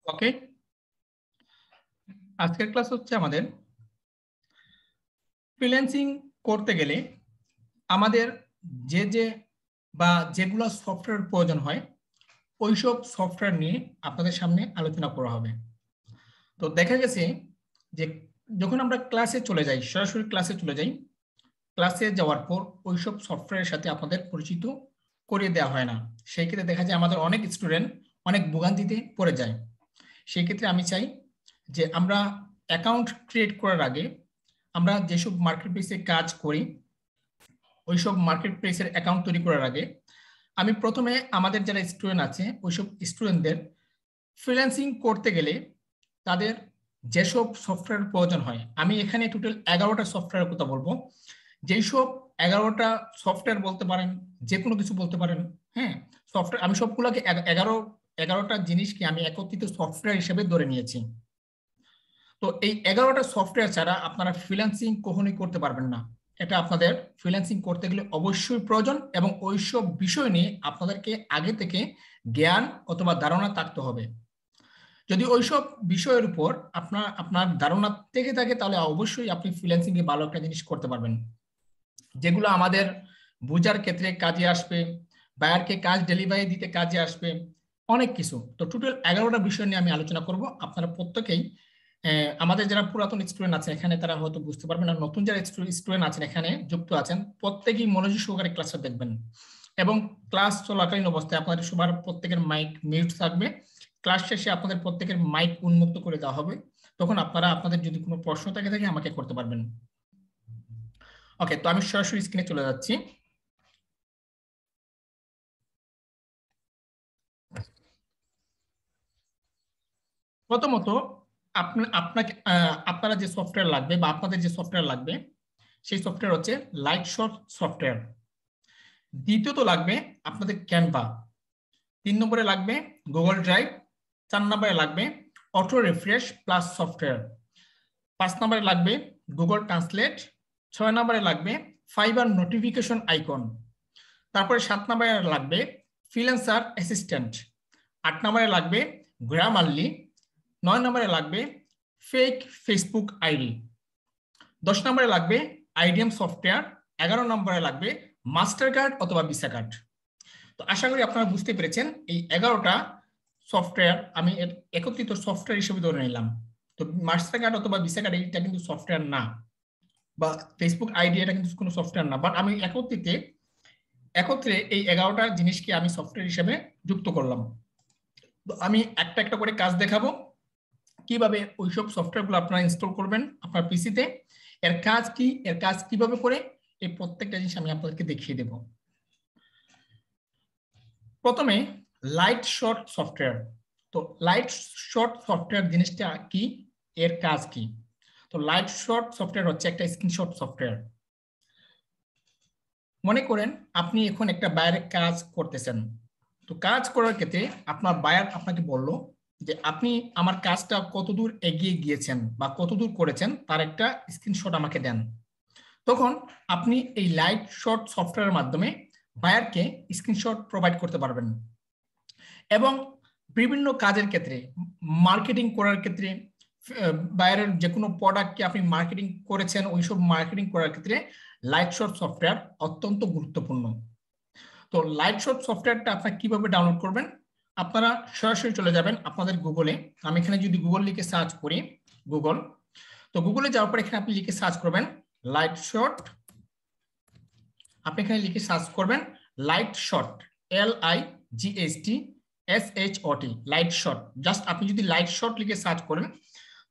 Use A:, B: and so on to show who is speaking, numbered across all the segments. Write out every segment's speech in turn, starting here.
A: ওকে, আজকের ক্লাস হচ্ছে আমাদের ফ্রিল্যান্সিং করতে গেলে আমাদের যে বা যেগুলো সফটওয়্যার প্রয়োজন হয় ওইসব সফটওয়্যার নিয়ে আপনাদের সামনে আলোচনা করা হবে। তো দেখা গেছে যে যখন আমরা ক্লাসে চলে যাই, সরাসরি ক্লাসে চলে যাই, ক্লাসে যাওয়ার পর ওইসব সফটওয়্যারের সাথে আপনাদের পরিচিত করিয়ে দেওয়া হয় না। সেই ক্ষেত্রে দেখা যায় আমাদের অনেক স্টুডেন্ট অনেক ভোগান্তিতে পড়ে যায়। সেই ক্ষেত্রে আমি চাই যে আমরা অ্যাকাউন্ট ক্রিয়েট করার আগে আমরা যেসব মার্কেট প্লেসে কাজ করি ওইসব মার্কেট প্লেসের অ্যাকাউন্ট তৈরি করার আগে আমি প্রথমে আমাদের যারা স্টুডেন্ট আছে ওইসব স্টুডেন্টদের ফ্রিল্যান্সিং করতে গেলে তাদের যেসব সফটওয়্যার প্রয়োজন হয়, আমি এখানে টোটাল 11টা সফটওয়্যারের কথা বলবো। যেই সব 11টা সফটওয়্যার বলতে পারেন, যে কোনো কিছু বলতে পারেন, হ্যাঁ, সফটওয়্যার আমি সবগুলোকে 11টা জিনিসকে আমি একত্রিত সফটওয়্যার হিসেবে ধরে নিয়েছি। তো এই 11টা সফটওয়্যার ছাড়া আপনারা ফ্রিল্যান্সিং কখনোই করতে পারবেন না। এটা আপনাদের ফ্রিল্যান্সিং করতে গেলে অবশ্যই প্রয়োজন এবং ওইসব বিষয় নিয়ে আপনাদেরকে আগে থেকে জ্ঞান অথবা ধারণা থাকতে হবে। যদি ওইসব বিষয়ের উপর আপনার ধারণা থেকে থাকে তাহলে অবশ্যই আপনি ফ্রিল্যান্সিং এ ভালো একটা জিনিস করতে পারবেন, যেগুলো আমাদের বোঝার ক্ষেত্রে কাজে আসবে, বায়ারকে কাজ ডেলিভারি দিতে কাজে আসবে, অনেক কিছু। তো টোটাল 11টা বিষয় নিয়ে আমি আলোচনা করব। আপনারা প্রত্যেকেই আমাদের যারা পুরাতন স্টুডেন্ট আছে এখানে তারা হয়তো বুঝতে পারবেন, আর নতুন যারা স্টুডেন্ট আছেন এখানে যুক্ত আছেন প্রত্যেকেই মনোযোগ সহকারে ক্লাসটা দেখবেন এবং ক্লাস চলাকালীন অবস্থায় আপনাদের সবার প্রত্যেকের মাইক মিউট থাকবে। ক্লাস শেষে আপনাদের প্রত্যেকের মাইক উন্মুক্ত করে দেওয়া হবে, তখন আপনারা আপনাদের যদি কোনো প্রশ্ন থাকে আমাকে করতে পারবেন। ওকে, তো আমি সরাসরি স্ক্রিনে চলে যাচ্ছি। প্রথমত আপনারা যে সফটওয়্যার লাগবে বা আপনাদের যে সফটওয়্যার লাগবে সেই সফটওয়্যার হচ্ছে লাইটশট সফটওয়্যার। দ্বিতীয়ত লাগবে আপনাদের ক্যানভা। 3 নম্বরে লাগবে গুগল ড্রাইভ। 4 নম্বরে লাগবে অটো রিফ্রেশ প্লাস সফটওয়্যার। 5 নম্বরে লাগবে গুগল ট্রান্সলেট। 6 নম্বরে লাগবে ফাইবার নোটিফিকেশন আইকন। তারপরে 7 নম্বরে লাগবে ফ্রিল্যান্সার অ্যাসিস্ট্যান্ট। 8 নম্বরে লাগবে গ্রামারলি। 9 নম্বরে লাগবে ফেক ফেসবুক আইডি। 10 নম্বরে লাগবে আইডিএম সফটওয়্যার। 11 নম্বরে লাগবে মাস্টার কার্ড অথবা ভিসা কার্ড। তো আশা করি আপনারা বুঝতে পেরেছেন এই 11টা সফটওয়্যার আমি একত্রিত সফটওয়্যার হিসেবে ধরে নিলাম। তো মাস্টার কার্ড অথবা ভিসা কার্ড এটা কিন্তু সফটওয়্যার না, বা ফেসবুক আইডি এটা কিন্তু কোনো সফটওয়্যার না, বাট আমি একত্রে এই 11টা জিনিসকে আমি সফটওয়্যার হিসেবে যুক্ত করলাম। তো আমি একটা একটা করে কাজ দেখাবো কিভাবে ওইসব সফটওয়্যারগুলো আপনারা ইনস্টল করবেন আপনার পিসিতে, এর কাজ কি, এর কাজ কিভাবে করে, এই প্রত্যেকটা জিনিস আমি আপনাদেরকে দেখিয়ে দেব। প্রথমে লাইটশট সফটওয়্যার। তো লাইটশট সফটওয়্যার জিনিসটা কি, এর কাজ কি? তো লাইটশট সফটওয়্যার হচ্ছে একটা স্ক্রিনশট সফটওয়্যার। মনে করেন আপনি এখন একটা বায়ারের কাজ করতেছেন। তো কাজ করার ক্ষেত্রে আপনার বায়ার আপনাকে বলল যে আপনি আমার কাজটা কতদূর এগিয়ে গিয়েছেন বা কতদূর করেছেন তার একটা স্ক্রিনশট আমাকে দেন। তখন আপনি এই লাইটশট সফটওয়্যারের মাধ্যমে বায়ারকে স্ক্রিনশট প্রোভাইড করতে পারবেন এবং বিভিন্ন কাজের ক্ষেত্রে, মার্কেটিং করার ক্ষেত্রে, বায়ারের যে কোনো প্রোডাক্টকে আপনি মার্কেটিং করেছেন ওইসব মার্কেটিং করার ক্ষেত্রে লাইটশট সফটওয়্যার অত্যন্ত গুরুত্বপূর্ণ। তো লাইটশট সফটওয়্যারটা আপনারা কিভাবে ডাউনলোড করবেন? আপনারা সরাসরি চলে যাবেন আপনাদের গুগলে। আমি এখানে যদি গুগল লিখে সার্চ করি, গুগল, তো গুগলে যাওয়ার পর এখানে আপনি লিখে সার্চ করবেন লাইটশট। আপনি এখানে লিখে সার্চ করবেন লাইটশট, LIGHTSHOT, লাইটশট। জাস্ট আপনি যদি লাইটশট লিখে সার্চ করেন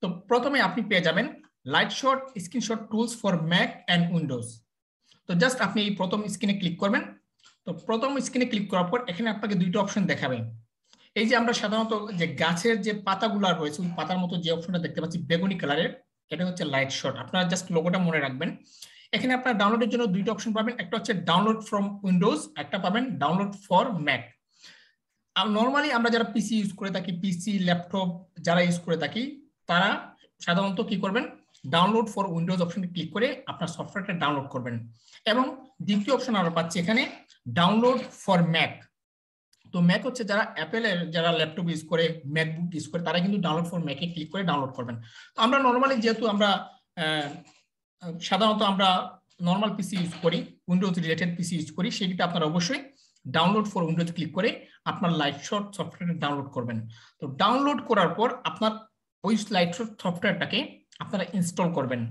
A: তো প্রথমে আপনি পেয়ে যাবেন Lightshot screenshot tools for Mac and Windows. তো জাস্ট আপনি এই প্রথম স্ক্রিনে ক্লিক করবেন। তো প্রথম স্ক্রিনে ক্লিক করার পর এখানে আপনাকে দুইটা অপশন দেখাবে। এই যে আমরা সাধারণত যে গাছের যে পাতাগুলো রয়েছে ওই পাতার মতো যে অপশনটা দেখতে পাচ্ছি বেগুনি কালারের, এটা হচ্ছে লাইটশট। আপনারা জাস্ট লোগোটা মনে রাখবেন। এখানে আপনারা ডাউনলোডের জন্য দুইটা অপশন পাবেন, একটা হচ্ছে ডাউনলোড ফ্রম উইন্ডোজ, একটা পাবেন ডাউনলোড ফর ম্যাক। নর্মালি আমরা যারা পিসি ইউজ করে থাকি, পিসি ল্যাপটপ যারা ইউজ করে থাকি তারা সাধারণত কি করবেন, ডাউনলোড ফর উইন্ডোজ অপশনে ক্লিক করে আপনার সফটওয়্যারটা ডাউনলোড করবেন। এবং দ্বিতীয় অপশন আমরা পাচ্ছি এখানে ডাউনলোড ফর ম্যাক। তো ম্যাক হচ্ছে যারা অ্যাপেলের যারা ল্যাপটপ ইউজ করে, ম্যাকবুক ইউজ করে, তারা কিন্তু ডাউনলোড ফর ম্যাকে ক্লিক করে ডাউনলোড করবেন। তো আমরা নর্মালি যেহেতু আমরা সাধারণত আমরা নর্মাল পিসি ইউজ করি, উইন্ডোজ রিলেটেড পিসি ইউজ করি, সেক্ষেত্রে আপনারা অবশ্যই ডাউনলোড ফর উইন্ডোজ ক্লিক করে আপনার লাইটশট সফটওয়্যার ডাউনলোড করবেন। তো ডাউনলোড করার পর আপনার ওই লাইটশট সফটওয়্যারটাকে আপনারা ইনস্টল করবেন।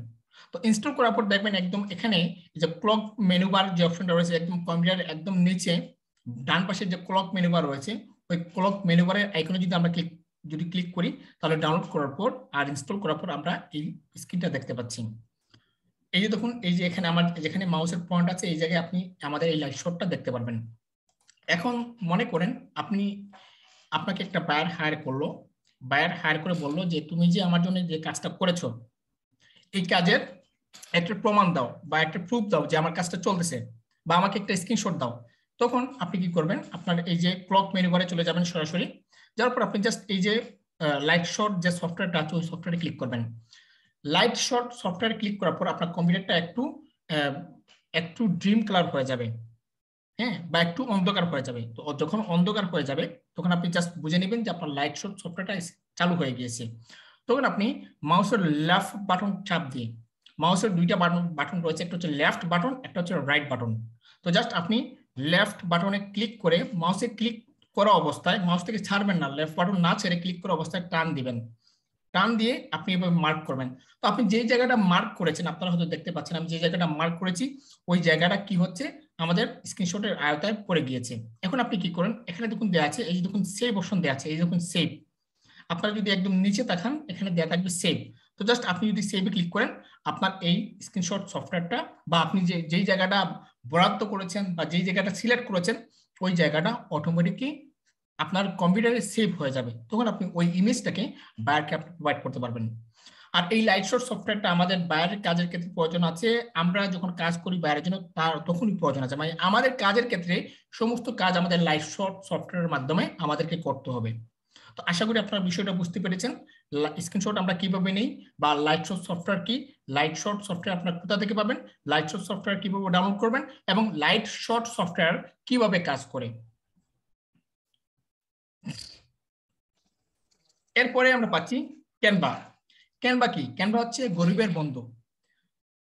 A: তো ইনস্টল করার পর দেখবেন একদম এখানে যে ক্লক মেনু বার যে অপশনটা রয়েছে একদম কম্পিউটারের একদম নিচে ডান পাশে যে ক্লক মেনু বার রয়েছে, ওই ক্লক মেনু বারের আইকনে যদি আমরা ক্লিক করি, তাহলে ডাউনলোড করার পর আর ইনস্টল করার পর আমরা এই স্ক্রিনটা দেখতে পাচ্ছি। এই যে দেখুন, এই যে এখানে আমার যেখানে মাউসের পয়েন্ট আছে, এই জায়গায় আপনি আমাদের এই লাইটশটটা দেখতে পারবেন। এখন মনে করেন আপনাকে একটা বায়ার হায়ার করলো, বায়ার হায়ার করে বললো যে তুমি যে আমার জন্য যে কাজটা করেছো, এই কাজের একটা প্রমাণ দাও বা একটা প্রুফ দাও যে আমার কাজটা চলতেছে, বা আমাকে একটা স্ক্রিনশট দাও। তখন আপনি কি করবেন, আপনার এই যে ক্লক মেনু বারে চলে যাবেন সরাসরি, যাওয়ার পর আপনি জাস্ট এই যে লাইটশট যে সফটওয়্যারটা আছে ওই সফটওয়্যারে ক্লিক করবেন। লাইটশট সফটওয়্যারে ক্লিক করার পর আপনার কম্পিউটারটা একটু ড্রিম কালার হয়ে যাবে, হ্যাঁ, বা একটু অন্ধকার হয়ে যাবে। তো যখন অন্ধকার হয়ে যাবে তখন আপনি জাস্ট বুঝে নেবেন যে আপনার লাইটশট সফটওয়্যারটা চালু হয়ে গিয়েছে। তখন আপনি মাউসের লেফট বাটন চাপ দিয়ে, মাউসের দুইটা বাটন রয়েছে, একটা হচ্ছে লেফট বাটন, একটা হচ্ছে রাইট বাটন। তো জাস্ট আপনি লেফট বাটনে ক্লিক করে মাউসে ক্লিক করা অবস্থায়, মাউস থেকে ছাড়বেন না, লেফট বাটন না ছেড়ে ক্লিক করা অবস্থায় টান দিবেন। টান দিয়ে আপনি এভাবে মার্ক করবেন। তো আপনি যে জায়গাটা মার্ক করেছেন, আপনারা হয়তো দেখতে পাচ্ছেন আমি যে জায়গাটা মার্ক করেছি, ওই জায়গাটা কি হচ্ছে আমাদের স্ক্রিনশটের আয়তায় পড়ে গিয়েছে। এখন আপনি কি করেন, এখানে দেখুন দেওয়া আছে, এই যে দেখুন সেভ অপশন দেওয়া আছে, এই দেখুন সেভ। আপনারা যদি একদম নিচে তাকান এখানে দেওয়া থাকবে সেভ। তো জাস্ট আপনি যদি সেভে ক্লিক করেন, আপনার এই স্ক্রিনশট সফটওয়্যারটা বা আপনি যেই জায়গাটা বরাদ্দ করেছেন বা যেই জায়গাটা সিলেক্ট করেছেন, ওই জায়গাটা অটোমেটিকলি আপনার কম্পিউটারে সেভ হয়ে যাবে। তখন আপনি ওই ইমেজটাকে বায়ারকে আপনি প্রোভাইড করতে পারবেন। আর এই লাইটশট সফটওয়্যারটা আমাদের বায়ারের কাজের ক্ষেত্রে প্রয়োজন আছে। আমরা যখন কাজ করি বায়ারের জন্য, তার তখনই প্রয়োজন আছে, মানে আমাদের কাজের ক্ষেত্রে সমস্ত কাজ আমাদের লাইটশট সফটওয়্যারের মাধ্যমে আমাদেরকে করতে হবে। তো আশা করি আপনারা বিষয়টা বুঝতে পেরেছেন। স্ক্রিনশট আমরা কিভাবে নেই বা লাইটশট সফটওয়্যার কি, লাইটশট সফটওয়্যার আপনারা কোথা থেকে পাবেন, লাইটশট সফটওয়্যার কিভাবে ডাউনলোড করবেন এবং লাইটশট সফটওয়্যার কিভাবে কাজ করে। এরপরে আমরা পাচ্ছি ক্যানভা। ক্যানভা কি? ক্যানভা হচ্ছে গরিবের বন্ধু।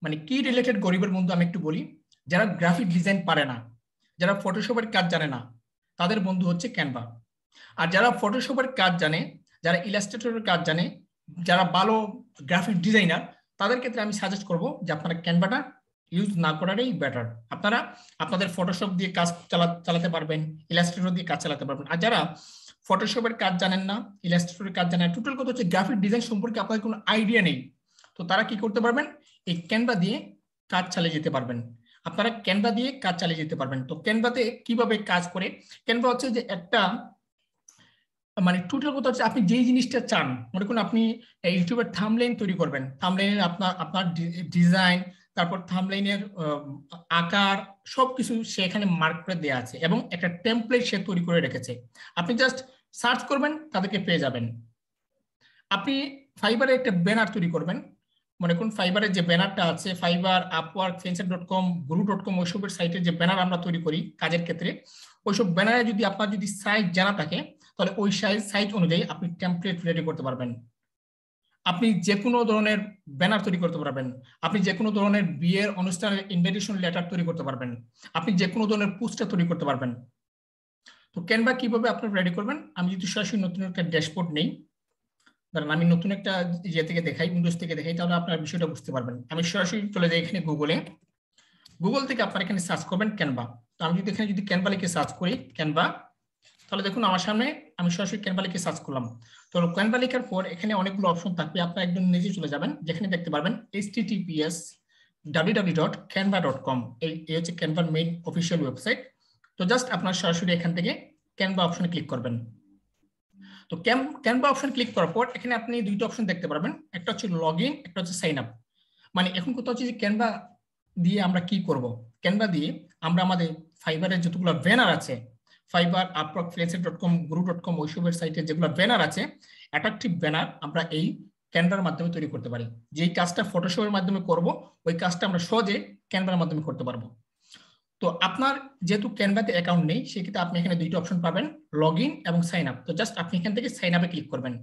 A: মানে কি রিলেটেড গরিবের বন্ধু আমি একটু বলি। যারা গ্রাফিক ডিজাইন পারে না, যারা ফটোশপের কাজ জানে না, তাদের বন্ধু হচ্ছে ক্যানভা। আর যারা ফটোশপের কাজ জানে, যারা ইলাস্ট্রেটরের কাজ জানে, যারা ভালো গ্রাফিক ডিজাইনার, তাদের ক্ষেত্রে আমি সাজেস্ট করব যে আপনারা ক্যানভাটা ইউজ না করাটাই বেটার। আপনারা আপনাদের ফটোশপ দিয়ে কাজ চালাতে পারবেন, ইলাস্ট্রেটর দিয়ে কাজ চালাতে পারবেন। আর যারা ফটোশপের কাজ জানেন না, ইলাস্ট্রেটরের কাজ জানেন, টোটাল কথা হচ্ছে গ্রাফিক ডিজাইন সম্পর্কে আপনাদের কোনো আইডিয়া নেই, তো তারা কি করতে পারবেন, এই ক্যানভা দিয়ে কাজ চালিয়ে যেতে পারবেন। আপনারা ক্যানভা দিয়ে কাজ চালিয়ে যেতে পারবেন। তো ক্যানভাতে কিভাবে কাজ করে, ক্যানভা হচ্ছে যে একটা মানে টোটাল কথা হচ্ছে আপনি যেই জিনিসটা চান, মনে করুন আপনি ইউটিউবের থাম্বনেইল তৈরি করবেন, থাম্বনেইলের আপনার ডিজাইন, তারপর থাম্বনেইলের আকার সবকিছু সেখানে মার্ক করে দেওয়া আছে এবং একটা টেমপ্লেট সে তৈরি করে রেখেছে। আপনি জাস্ট সার্চ করবেন, তাদেরকে পেয়ে যাবেন। আপনি ফাইবারে একটা ব্যানার তৈরি করবেন, মনে করুন ফাইবারের যে ব্যানারটা আছে, ফাইবার, আপওয়ার্ক, ফ্রেন্সার.com, গুরু.com, ওইসবের সাইটের যে ব্যানার আমরা তৈরি করি কাজের ক্ষেত্রে, ওইসব ব্যানারে যদি আপনার যদি সাইজ জানা থাকে, তাহলে ওই সাইজ অনুযায়ী আপনি টেমপ্লেট রেডি করতে পারবেন। আপনি যে কোনো ধরনের ব্যানার তৈরি করতে পারবেন, আপনি যে কোনো ধরনের বিয়ের অনুষ্ঠানের ইনভিটেশন লেটার তৈরি করতে পারবেন, আপনি যে কোনো ধরনের পোস্টার তৈরি করতে পারবেন। তো ক্যানভা কিভাবে আপনি রেডি করবেন, আমি যদি সরাসরি নতুন একটা ড্যাশবোর্ড নেই, ধরেন আমি নতুন একটা ইয়ে থেকে দেখাই, উইন্ডোজ থেকে দেখাই, তাহলে আপনার বিষয়টা বুঝতে পারবেন। আমি সরাসরি চলে যাই এখানে গুগল থেকে আপনার এখানে সার্চ করবেন ক্যানভা। তো আমি যদি এখানে ক্যানভা লিখে সার্চ করি ক্যানভা, তাহলে দেখুন আমার সামনে আমি সরাসরি ক্যানভা লিখে সার্চ করলাম। তো ক্যানভা লেখার পর এখানে অনেকগুলো অপশন থাকবে, আপনারা একদম নিচে চলে যাবেন, যেখানে দেখতে পারবেন https://www.canva.com, এই হচ্ছে ক্যানভার মেইন অফিসিয়াল ওয়েবসাইট। তো জাস্ট আপনার সরাসরি এখান থেকে ক্যানভা অপশনে ক্লিক করবেন। তো ক্যানভা অপশন ক্লিক করার পর এখানে আপনি দুইটা অপশন দেখতে পারবেন, একটা হচ্ছে লগ ইন, একটা হচ্ছে সাইন আপ। মানে এখন কথা হচ্ছে যে ক্যানভা দিয়ে আমরা কি করব, ক্যানভা দিয়ে আমরা আমাদের ফাইবারের যতগুলো ব্যানার আছে, ফাইবার, আপওয়ার্ক, ফ্রেন্সার.com, গুরু.com, ওইসবের সাইটে যেগুলো ব্যানার আছে, অ্যাট্রাকটিভ ব্যানার আমরা এই ক্যানভার মাধ্যমে তৈরি করতে পারি। যেই কাজটা ফটোশপের মাধ্যমে করব, ওই কাজটা আমরা সহজে ক্যানভার মাধ্যমে করতে পারবো। তো আপনার যেহেতু ক্যানভাতে অ্যাকাউন্ট নেই, সেক্ষেত্রে আপনি এখানে দুইটা অপশন পাবেন, লগ ইন এবং সাইন আপ। তো জাস্ট আপনি এখান থেকে সাইন আপে ক্লিক করবেন।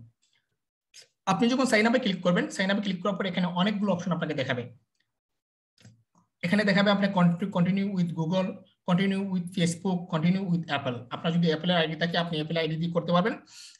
A: আপনি যখন সাইন আপে ক্লিক করবেন, সাইন আপে ক্লিক করার পর এখানে অনেকগুলো অপশন আপনাকে দেখাবে। এখানে দেখাবে আপনি continue with Google, continue with Facebook, continue with Apple. আপনার যদি অ্যাপেলের আইডি থাকে আপনি অ্যাপেল আইডি দিয়ে করতে পারবেন।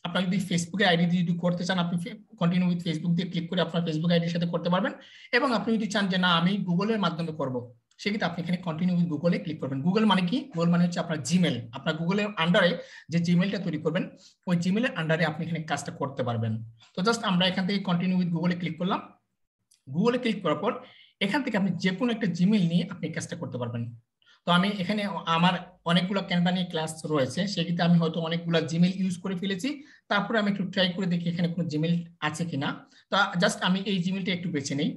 A: আপনার যদি ফেসবুকের আইডি দিয়ে যদি করতে চান, আপনি কন্টিনিউ উইথ ফেসবুক দিয়ে ক্লিক করে আপনার ফেসবুক আইডির সাথে করতে পারবেন। এবং আপনি যদি চান যে না আমি গুগলের মাধ্যমে করব, সেক্ষেত্রে আপনি এখানে কন্টিনিউ উইথ গুগলে ক্লিক করবেন। গুগল মানে কি? গুগল মানে হচ্ছে আপনার জিমেল। আপনার গুগলের আন্ডারে যে জিমেলটা তৈরি করবেন, ওই জিমেলের আন্ডারে আপনি এখানে কাজটা করতে পারবেন। তো জাস্ট আমরা এখান থেকে কন্টিনিউ উইথ গুগলে ক্লিক করলাম। গুগলে ক্লিক করার পর এখান থেকে আপনি যে কোনো একটা জিমেল নিয়ে আপনি কাজটা করতে পারবেন। তো আমি এখানে আমার অনেকগুলো ক্যানভা নিয়ে ক্লাস রয়েছে, সেক্ষেত্রে আমি হয়তো অনেকগুলো জিমেল ইউজ করে ফেলেছি। তারপরে আমি একটু ট্রাই করে দেখি এখানে কোনো জিমেল আছে কিনা। তো জাস্ট আমি এই জিমেলটা একটু বেছে নেই,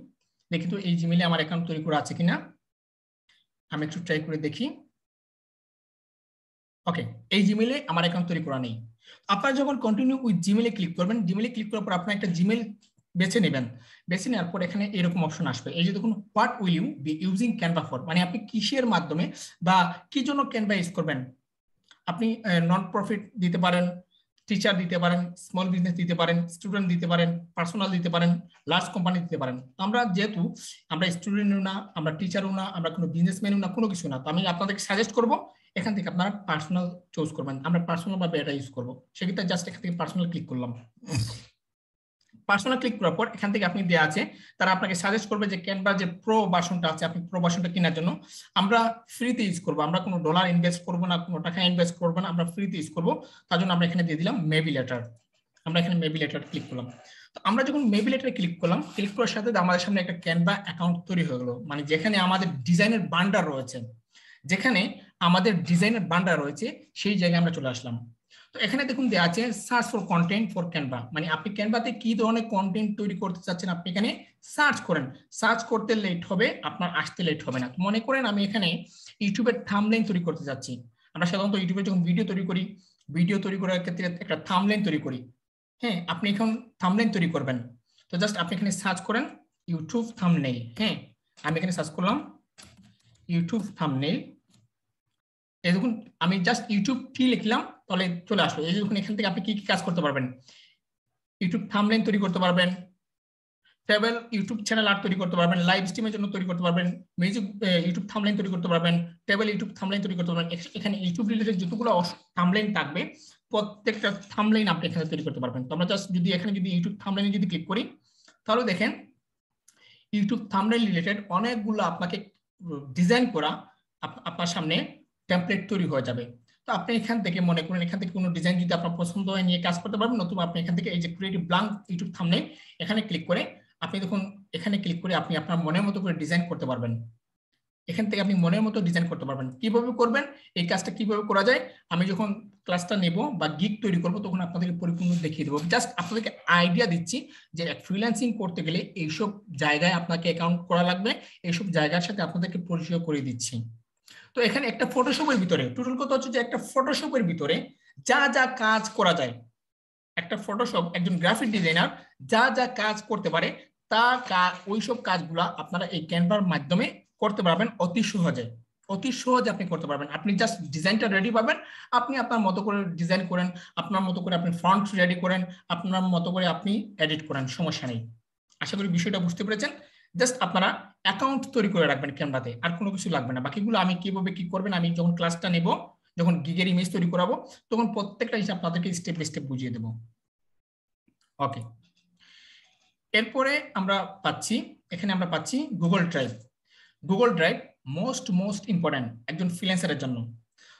A: দেখি তো এই জিমেলে আমার অ্যাকাউন্ট তৈরি করা আছে কিনা। আমি একটু ট্রাই করে দেখি। ওকে, এই জিমেলে আমার অ্যাকাউন্ট তৈরি করা নেই। আপনারা যখন কন্টিনিউ উইথ জিমেলে ক্লিক করবেন, জিমেলে ক্লিক করার পর আপনার একটা জিমেল বেছে নেবেন। বেছে নেওয়ার পর এখানে এরকম অপশন আসবে, এই যে দেখুন what will you be using Canva for, মানে আপনি কিসের মাধ্যমে বা কি জন্য ক্যানভা ইউজ করবেন। আপনি নন প্রফিট দিতে পারেন, টিচার দিতে পারেন, স্মল বিজনেস দিতে পারেন, স্টুডেন্ট দিতে পারেন, পার্সোনাল দিতে পারেন, লার্জ কোম্পানি দিতে পারেন। আমরা যেহেতু আমরা স্টুডেন্টও না, আমরা টিচারও না, আমরা কোনো বিজনেসম্যানও না, কোনো কিছু না, তো আমি আপনাদেরকে সাজেস্ট করব এখান থেকে আপনারা পার্সোনাল চুজ করবেন। আমরা পার্সোনাল ভাবে এটা ইউজ করবো, সেক্ষেত্রে জাস্ট এখান থেকে পার্সোনাল ক্লিক করলাম। পার্সোনাল ক্লিক করার পর এখান থেকে আপনি দেওয়া আছে, তারা আপনাকে সাজেস্ট করবে যে ক্যানভা যে প্রো ভার্সনটা আছে, আপনি প্রো ভার্সনটা কেনার জন্য আমরা ফ্রিতে ইউজ করবো, আমরা কোনো ডলার ইনভেস্ট করবো না, কোনো টাকা ইনভেস্ট করবো না, আমরা ফ্রিতে ইউজ করবো। তার জন্য আমরা এখানে দিয়ে দিলাম মেবি লেটার। আমরা এখানে মেবি লেটার ক্লিক করলাম। তো আমরা যখন মেবি লেটারে ক্লিক করলাম, ক্লিক করার সাথে আমাদের সামনে একটা ক্যানভা অ্যাকাউন্ট তৈরি হয়ে গেলো, মানে যেখানে আমাদের ডিজাইনের বান্ডার রয়েছে, যেখানে আমাদের ডিজাইনের বান্ডার রয়েছে সেই জায়গায় আমরা চলে আসলাম। তো এখানে দেখুন দেওয়া আছে search for content for Canva, মানে আপনি ক্যানভাতে কি ধরনের কন্টেন্ট তৈরি করতে চাচ্ছেন আপনি এখানে সার্চ করেন। সার্চ করতে লেট হবে, আপনার আসতে লেট হবে না। মনে করেন আমি এখানে ইউটিউবের থাম্বনেইল তৈরি করতে যাচ্ছি। আমরা সাধারণত ইউটিউবে যখন ভিডিও তৈরি করি, ভিডিও তৈরি করার ক্ষেত্রে একটা থাম্বনেইল তৈরি করি। হ্যাঁ, আপনি এখন থাম্বনেইল তৈরি করবেন। তো জাস্ট আপনি এখানে সার্চ করেন ইউটিউব থাম্বনেইল। হ্যাঁ, আমি এখানে সার্চ করলাম ইউটিউব থাম্বনেইল। এই দেখুন আমি জাস্ট ইউটিউব কি লিখলাম তাহলে চলে আসলো। এই দেখুন এখান থেকে আপনি কি কি কাজ করতে পারবেন। ইউটিউব থাম্বনেইল তৈরি করতে পারবেন, ট্রাভেল ইউটিউব চ্যানেল আর্ট তৈরি করতে পারবেন, লাইভ স্ট্রিমের জন্য তৈরি করতে পারবেন, মিউজিক ইউটিউব থাম্বনেইল তৈরি করতে পারবেন, ট্রাভেল ইউটিউব থাম্বনেইল তৈরি করতে পারবেন। এখানে ইউটিউব রিলেটেড যতগুলো থাম্বনেইল থাকবে প্রত্যেকটা থাম্বনেইল আপনি এখানে তৈরি করতে পারবেন। তো আমরা জাস্ট যদি এখানে যদি ইউটিউব থাম্বনেইল যদি ক্লিক করি, তাহলে দেখেন ইউটিউব থাম্বনেইল রিলেটেড অনেকগুলো আপনাকে ডিজাইন করা আপনার সামনে টেমপ্লেট তৈরি হয়ে যাবে। তো আপনি এখান থেকে মনে করেন এখান থেকে কোনো ডিজাইন যদি আপনার পছন্দ হয় নিয়ে কাজ করতে পারবেন, নতুবা আপনি এখান থেকে এই যে ক্রিয়েটিভ ব্ল্যাঙ্ক ইউটিউব থাম্বনেইল এখানে ক্লিক করে আপনি দেখুন এখানে ক্লিক করে আপনি আপনার মনের মতো করে ডিজাইন করতে পারবেন। এখান থেকে আপনি মনের মতো ডিজাইন করতে পারবেন। কিভাবে করবেন, এই কাজটা কিভাবে করা যায় আমি যখন ক্লাসটা নেব বা গিগ তৈরি করব তখন আপনাদেরকে পরিপূর্ণ দেখিয়ে দেবো। জাস্ট আপনাদেরকে আইডিয়া দিচ্ছি যে ফ্রিল্যান্সিং করতে গেলে এইসব জায়গায় আপনাকে অ্যাকাউন্ট করা লাগবে, এইসব জায়গার সাথে আপনাদেরকে পরিচয় করে দিচ্ছি। তো এখানে একটা ফটোশপের ভিতরে টোটাল কথা হচ্ছে যে একটা ফটোশপের ভিতরে যা যা কাজ করা যায়, একটা ফটোশপ একজন গ্রাফিক ডিজাইনার যা যা কাজ করতে পারে তা ওইসব কাজগুলা আপনারা এই ক্যানভার মাধ্যমে করতে পারবেন অতি সহজে। অতি সহজে আপনি করতে পারবেন। আপনি জাস্ট ডিজাইনটা রেডি পাবেন, আপনি আপনার মতো করে ডিজাইন করেন, আপনার মতো করে আপনি ফন্ট রেডি করেন, আপনার মতো করে আপনি এডিট করেন, সমস্যা নেই। আশা করি বিষয়টা বুঝতে পেরেছেন। জাস্ট আপনারা অ্যাকাউন্ট তৈরি করে রাখবেন ক্যানভাতে, আর কোনো কিছু লাগবে না। বাকিগুলো আমি কিভাবে কি করবেন আমি যখন ক্লাসটা নেব, যখন গিগের ইমেজ তৈরি করাবো তখন প্রত্যেকটা হিসাব আপনাদেরকে স্টেপ বাই স্টেপ বুঝিয়ে দেবো। ওকে, এরপরে আমরা পাচ্ছি এখানে আমরা পাচ্ছি Google drive. Google drive most important একজন ফ্রিল্যান্সারের জন্য।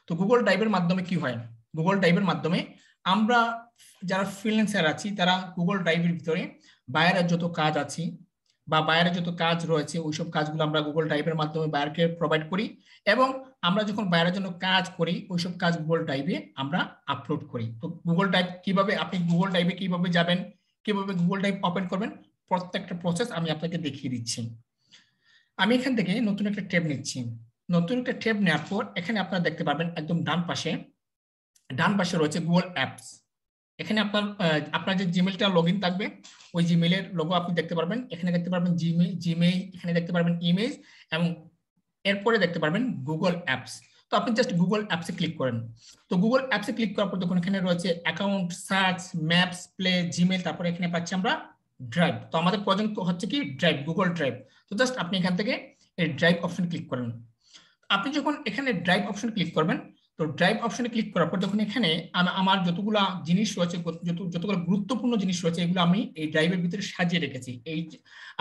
A: তো গুগল ড্রাইভের মাধ্যমে কি হয়, গুগল ড্রাইভের মাধ্যমে আমরা যারা ফ্রিল্যান্সার আছি তারা গুগল ড্রাইভের ভিতরে বায়ারের যত কাজ আছে বা বায়ারের যত কাজ রয়েছে ওইসব কাজগুলো আমরা গুগল ড্রাইভের মাধ্যমে বায়ারকে প্রোভাইড করি, এবং আমরা যখন বায়ারের জন্য কাজ করি ওইসব কাজ গুগল ড্রাইভে আমরা আপলোড করি। তো গুগল ড্রাইভ কিভাবে আপনি গুগল ড্রাইভে কিভাবে যাবেন, কিভাবে গুগল ড্রাইভ ওপেন করবেন, প্রত্যেকটা প্রসেস আমি আপনাকে দেখিয়ে দিচ্ছি। আমি এখান থেকে নতুন একটা ট্যাব নিচ্ছি। নতুন একটা ট্যাব নেওয়ার পর এখানে আপনারা দেখতে পারবেন একদম ডান পাশে রয়েছে গুগল অ্যাপস। এখানে আপনার যে জিমেলটা লগ ইন থাকবে ওই জিমেলের লোগো আপনি দেখতে পারবেন। এখানে দেখতে পারবেন জিমেইল, এখানে দেখতে পারবেন ইমেজ, এবং এরপরে দেখতে পারবেন গুগল অ্যাপস। তো আপনি জাস্ট গুগল অ্যাপসে ক্লিক করেন। তো গুগল অ্যাপসে ক্লিক করার পর দেখুন এখানে রয়েছে account, search, maps, play, Gmail, তারপরে এখানে পাচ্ছি আমরা ড্রাইভ। তো আমাদের প্রয়োজন হচ্ছে কি ড্রাইভ, গুগল ড্রাইভ। তো জাস্ট আপনি এখান থেকে এই ড্রাইভ অপশন ক্লিক করেন। আপনি যখন এখানে ড্রাইভ অপশন ক্লিক করবেন, তো ড্রাইভ অপশনে ক্লিক করার পর যখন এখানে আমার যতগুলো জিনিস রয়েছে, যতগুলো গুরুত্বপূর্ণ জিনিস রয়েছে, এগুলো আমি এই ড্রাইভের ভিতরে সাজিয়ে রেখেছি। এই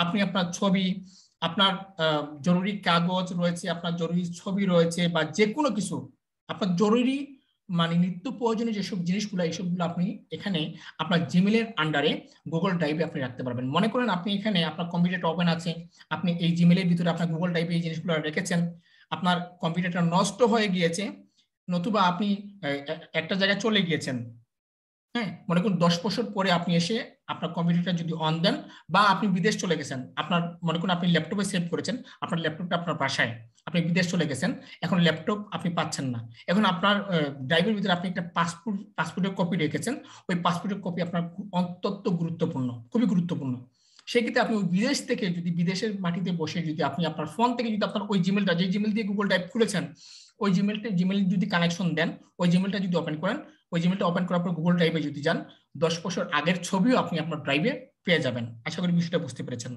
A: আপনি আপনার ছবি, আপনার জরুরি কাগজ রয়েছে, আপনার জরুরি ছবি রয়েছে, বা যে কোনো কিছু আপনার জরুরি মানে নিত্য প্রয়োজনীয় যেসব জিনিসগুলো, এইসবগুলো আপনি এখানে আপনার জিমেলের আন্ডারে গুগল ড্রাইভে আপনি রাখতে পারবেন। মনে করেন আপনি এখানে আপনার কম্পিউটারটা ওপেন আছে, আপনি এই জিমেলের ভিতরে আপনার গুগল ড্রাইভে এই জিনিসগুলো রেখেছেন, আপনার কম্পিউটারটা নষ্ট হয়ে গিয়েছে, নতুবা আপনি একটা জায়গায় চলে গিয়েছেন, হ্যাঁ, মনে করুন 10 বছর পরে আপনি এসে আপনার কম্পিউটারটা যদি অন দেন, বা আপনি বিদেশ চলে গেছেন, আপনার মনে করুন আপনি ল্যাপটপে সেভ করেছেন, আপনার ল্যাপটপটা আপনার বাসায়, আপনি বিদেশ চলে গেছেন, এখন ল্যাপটপ আপনি পাচ্ছেন না, এখন আপনার ড্রাইভের ভিতরে আপনি একটা পাসপোর্টের কপি রেখেছেন, ওই পাসপোর্টের কপি আপনার অত্যন্ত গুরুত্বপূর্ণ, খুবই গুরুত্বপূর্ণ। সেক্ষেত্রে আপনি ওই বিদেশ থেকে যদি, বিদেশের মাটিতে বসে যদি আপনি আপনার ফোন থেকে যদি আপনার ওই জিমেলটা, যে জিমেল দিয়ে গুগল ড্রাইভ খুলেছেন, ওই জিমেল যদি কানেকশন দেন, ওই জিমেলটা যদি ওপেন করেন, ওই জিমেলটা ওপেন করার পর গুগল ড্রাইভে যদি যান, 10 বছর আগের ছবিও আপনি আপনার ড্রাইভে পেয়ে যাবেন। আশা করি বিষয়টা বুঝতে পেরেছেন।